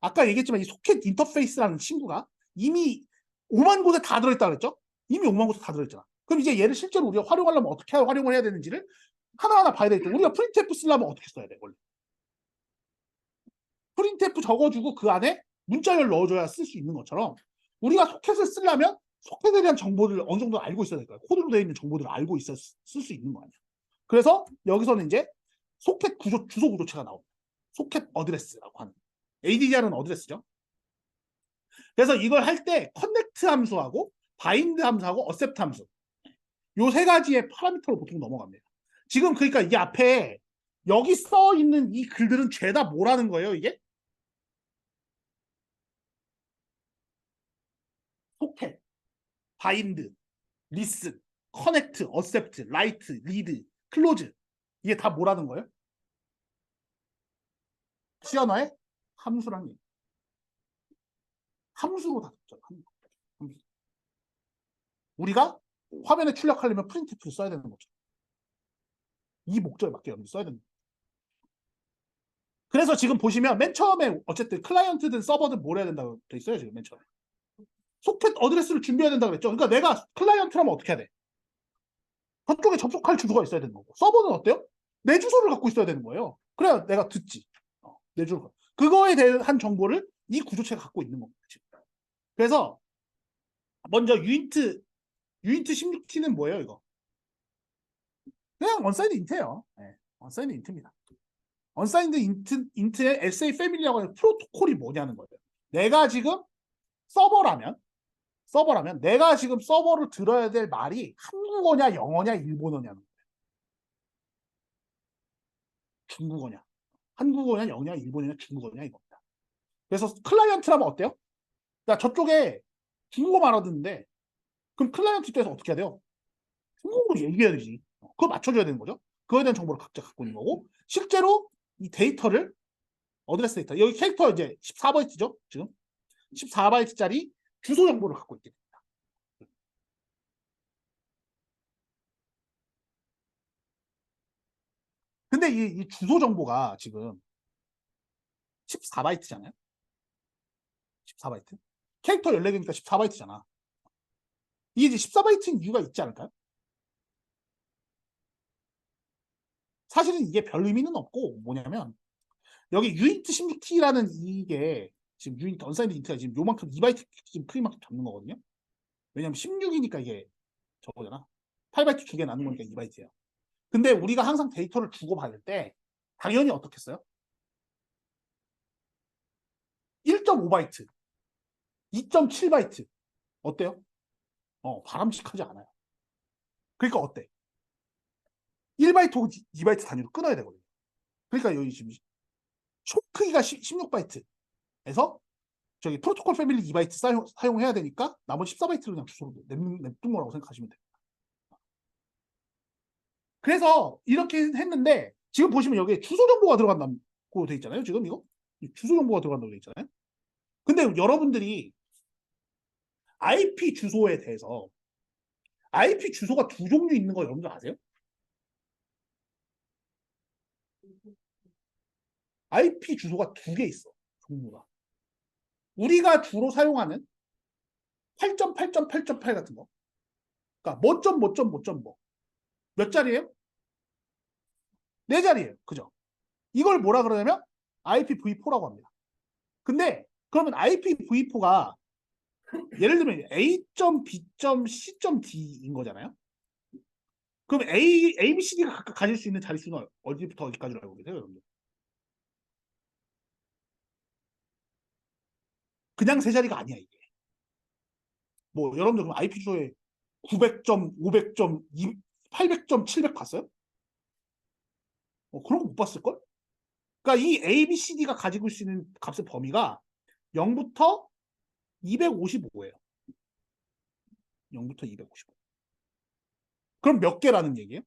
아까 얘기했지만 이 소켓 인터페이스라는 친구가 이미 5만 곳에 다 들어있다 그랬죠? 이미 5만 곳에 다 들어있잖아. 그럼 이제 얘를 실제로 우리가 활용하려면 어떻게 활용을 해야 되는지를 하나하나 봐야 되겠죠. 우리가 프린트F 쓰려면 어떻게 써야 돼, 원래? 프린트F 적어주고 그 안에 문자열 넣어줘야 쓸 수 있는 것처럼 우리가 소켓을 쓰려면 소켓에 대한 정보를 어느 정도 알고 있어야 될 거야. 코드로 되어 있는 정보들을 알고 있어야 쓸 수 있는 거 아니야. 그래서 여기서는 이제 소켓 구조, 주소 구조체가 나옵니다. 소켓 어드레스라고 하는. ADDR은 어드레스죠. 그래서 이걸 할 때 커넥트 함수하고 바인드 함수하고 어셉트 함수 요 세 가지의 파라미터로 보통 넘어갑니다. 지금 그러니까 이 앞에 여기 써 있는 이 글들은 죄다 뭐라는 거예요, 이게? 소켓, 바인드, 리슨, 커넥트, 어셉트, 라이트, 리드, 클로즈 이게 다 뭐라는 거예요? 시언어의 함수라는 얘기. 함수로 다 적죠. 함수. 우리가 화면에 출력하려면 프린트F를 써야 되는 거죠. 이 목적에 맞게 여러분 써야 됩니다. 그래서 지금 보시면 맨 처음에 어쨌든 클라이언트든 서버든 뭘 해야 된다고 돼 있어요, 지금 맨 처음에. 소켓 어드레스를 준비해야 된다고 그랬죠. 그러니까 내가 클라이언트라면 어떻게 해야 돼? 저쪽에 접속할 주소가 있어야 되는 거고. 서버는 어때요? 내 주소를 갖고 있어야 되는 거예요. 그래야 내가 듣지. 내 주소. 그거에 대한 정보를 이 구조체가 갖고 있는 겁니다. 지금. 그래서 먼저 유인트 16T는 뭐예요, 이거? 그냥 언사인드 인트예요. 네, 언사인드 인트입니다. 언사인드 인트의 SA 패밀리라고 하는 프로토콜이 뭐냐는 거예요. 내가 지금 서버라면 내가 지금 서버를 들어야 될 말이 한국어냐 영어냐 일본어냐는 거예요. 중국어냐. 한국어냐 영어냐 일본어냐 중국어냐 이겁니다. 그래서 클라이언트라면 어때요? 나 저쪽에 중국어만 알아듣는데 그럼 클라이언트 입장에서 어떻게 해야 돼요? 중국어로 얘기해야 되지. 그거 맞춰줘야 되는 거죠. 그거에 대한 정보를 각자 갖고 있는 거고 실제로 이 데이터를 어드레스 데이터 여기 캐릭터 이제 14바이트죠 지금 14바이트짜리 주소 정보를 갖고 있게 됩니다. 근데 이 주소 정보가 지금 14바이트잖아요. 14바이트. 캐릭터 14개니까 14바이트잖아. 이게 이제 14바이트인 이유가 있지 않을까요? 사실은 이게 별 의미는 없고 뭐냐면 여기 유인트 16T라는 이게 지금 유인트 언사인드 인트가 지금 요만큼 2바이트 지금 크기만큼 잡는 거거든요. 왜냐면 16이니까 이게 저거잖아. 8바이트 두 개 나눈 거니까 2바이트예요. 근데 우리가 항상 데이터를 주고받을 때 당연히 어떻게 써요? 1.5바이트, 2.7바이트 어때요? 바람직하지 않아요. 그러니까 어때? 1바이트 혹은 2바이트 단위로 끊어야 되거든요. 그러니까 여기 지금 총 크기가 16바이트에서 저기 프로토콜 패밀리 2바이트 사용해야 되니까 나머지 14바이트를 그냥 주소로 냅둔 거라고 생각하시면 돼요. 그래서 이렇게 했는데 지금 보시면 여기에 주소 정보가 들어간다고 돼 있잖아요. 지금 이거 주소 정보가 들어간다고 돼 있잖아요. 근데 여러분들이 IP 주소에 대해서 IP 주소가 두 종류 있는 거 여러분들 아세요? IP 주소가 두 개 있어. 종류가. 우리가 주로 사용하는 8.8.8.8 같은 거. 그러니까 뭐.뭐.뭐.뭐. 몇 자리예요? 네 자리예요. 그죠? 이걸 뭐라 그러냐면 IPv4라고 합니다. 근데 그러면 IPv4가 예를 들면 A.B.C.D인 거잖아요. 그럼 ABCD가 각각 가질 수 있는 자릿수는 어디부터 어디까지로 알고 계세요, 여러분들? 그냥 세 자리가 아니야, 이게. 뭐, 여러분들 그럼 IP 주소에 900점, 500점, 800점, 700 봤어요? 그런 거 못 봤을걸? 그러니까 이 ABCD가 가지고 있을 수 있는 값의 범위가 0부터 255예요. 0부터 255. 그럼 몇 개라는 얘기예요?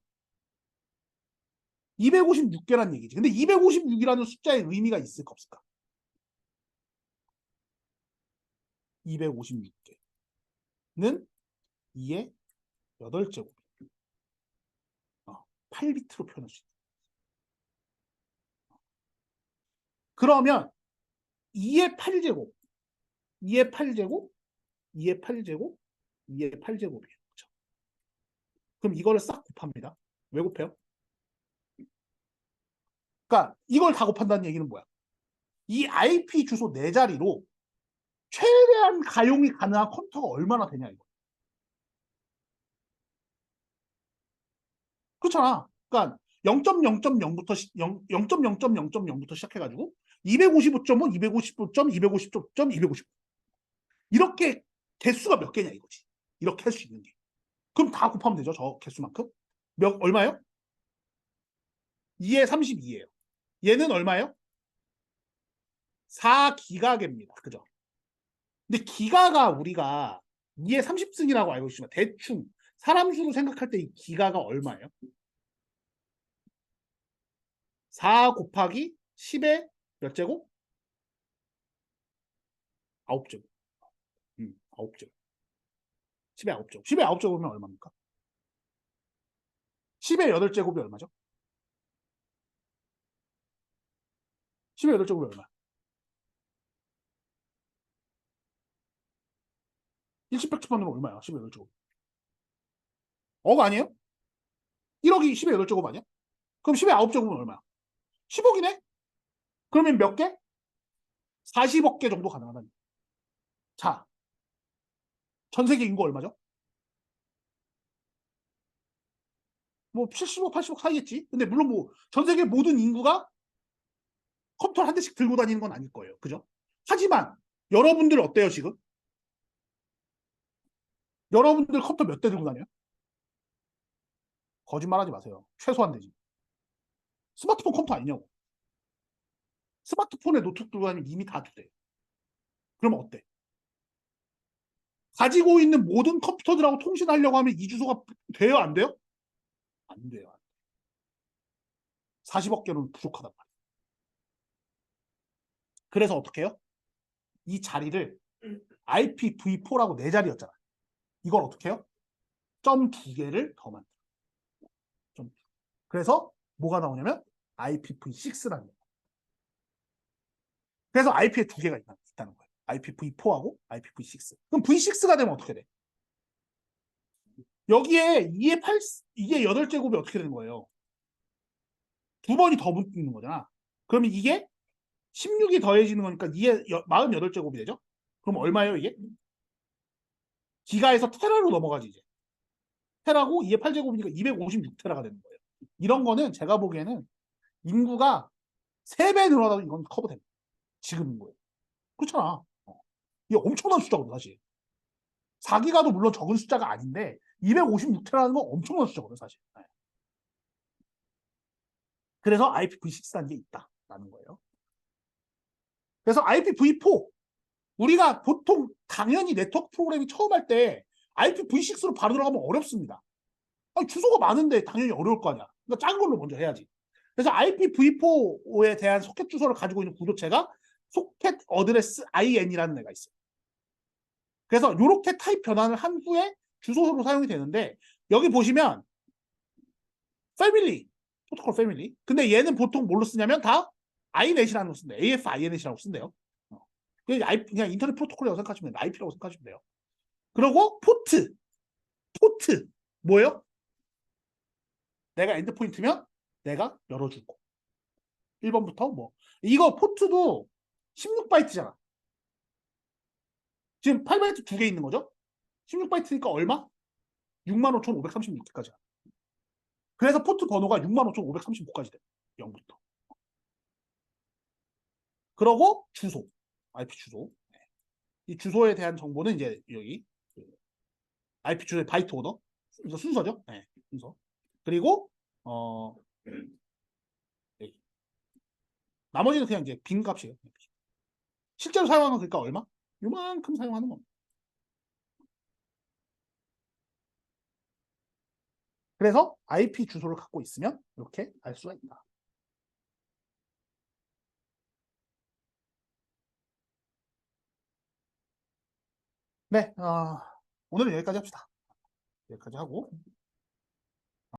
256개라는 얘기지. 근데 256이라는 숫자의 의미가 있을까 없을까? 256개는 2의 8제곱. 8비트로 표현할 수 있다. 그러면 2의 8제곱, 2의 8제곱, 2의 8제곱, 2의 8제곱이에요. 그렇죠? 그럼 이거를 싹 곱합니다. 왜 곱해요? 그러니까 이걸 다 곱한다는 얘기는 뭐야? 이 IP 주소 4자리로 최대한 가용이 가능한 컴퓨터가 얼마나 되냐 이거. 그렇잖아. 그러니까 0.0.0부터 0.0.0.0부터 시작해가지고 255.5, 255점, 250점, 250. 이렇게 개수가 몇 개냐 이거지. 이렇게 할 수 있는 게. 그럼 다 곱하면 되죠. 저 개수만큼. 얼마요? 2에 32예요. 얘는 얼마예요? 4기가계입니다. 그죠? 근데 기가가 우리가 2에 30승이라고 알고 있지만 대충 사람 수로 생각할 때 이 기가가 얼마예요? 4 곱하기 10의 몇 제곱? 9제곱. 9제곱. 10의 9제곱. 10의 9제곱이면 얼마입니까? 10의 8제곱이 얼마죠? 10의 8제곱이 얼마? 일시백투판으로 얼마야? 10의 8제곱. 억 아니에요? 1억이 10의 8제곱 아니야? 그럼 10의 9제곱은 얼마야? 10억이네? 그러면 몇 개? 40억 개 정도 가능하다니. 자, 전 세계 인구 얼마죠? 뭐 70억, 80억 사이겠지? 근데 물론 뭐 전 세계 모든 인구가 컴퓨터 한 대씩 들고 다니는 건 아닐 거예요. 그죠? 하지만 여러분들 어때요, 지금? 여러분들 컴퓨터 몇 대 들고 다녀요? 거짓말하지 마세요. 최소한 되지. 스마트폰 컴퓨터 아니냐고. 스마트폰에 노트북 들고 다니면 이미 다 돼. 그러면 어때? 가지고 있는 모든 컴퓨터들하고 통신하려고 하면 이 주소가 돼요, 안 돼요? 안 돼요. 40억 개로는 부족하단 말이에요. 그래서 어떻게 해요? 이 자리를 IPv4라고 4자리였잖아. 이걸 어떻게 해요? 점 2개를 더 만들어. 그래서 뭐가 나오냐면 IPv6라는 거예요. 그래서 IP에 2개가 있다는 거예요. IPv4하고 IPv6. 그럼 V6가 되면 어떻게 돼? 여기에 2의 8, 이게 8제곱이 어떻게 되는 거예요? 2번이 더 붙는 거잖아. 그러면 이게 16이 더해지는 거니까 2의 48제곱이 되죠? 그럼 얼마예요, 이게? 기가에서 테라로 넘어가지, 이제. 테라고 2의 8제곱이니까 256테라가 되는 거예요. 이런 거는 제가 보기에는 인구가 3배 늘어나도 이건 커버됩니다. 지금 인구에. 그렇잖아. 이게 엄청난 숫자거든, 사실. 4기가도 물론 적은 숫자가 아닌데 256테라는 건 엄청난 숫자거든, 사실. 네. 그래서 IPv6라는 게 있다라는 거예요. 그래서 IPv4 우리가 보통 당연히 네트워크 프로그램이 처음 할 때 IPv6로 바로 들어가면 어렵습니다. 아니, 주소가 많은데 당연히 어려울 거 아니야. 그러니까 작은 걸로 먼저 해야지. 그래서 IPv4에 대한 소켓 주소를 가지고 있는 구조체가 소켓 어드레스 IN이라는 애가 있어요. 그래서 이렇게 타입 변환을 한 후에 주소로 사용이 되는데 여기 보시면 패밀리, 프로토콜 패밀리. 근데 얘는 보통 뭘로 쓰냐면 다 INET이라는 거 쓴대. AF INET이라고 쓴대요. 그냥 인터넷 프로토콜이라고 생각하시면 돼요. IP라고 생각하시면 돼요. 그리고 포트 뭐예요? 내가 엔드포인트면 내가 열어주고 1번부터 뭐 이거 포트도 16바이트잖아. 지금 8바이트 2개 있는 거죠? 16바이트니까 얼마? 65,536개까지야. 그래서 포트 번호가 65,535까지 돼. 0부터. 그러고 주소, IP 주소. 이 주소에 대한 정보는 이제 여기 IP 주소의 바이트 오더 순서죠. 네, 순서. 그리고 여기. 나머지는 그냥 이제 빈 값이에요. 실제로 사용하는 그러니까 얼마? 요만큼 사용하는 겁니다. 그래서 IP 주소를 갖고 있으면 이렇게 알 수가 있다. 네, 오늘은 여기까지 합시다. 여기까지 하고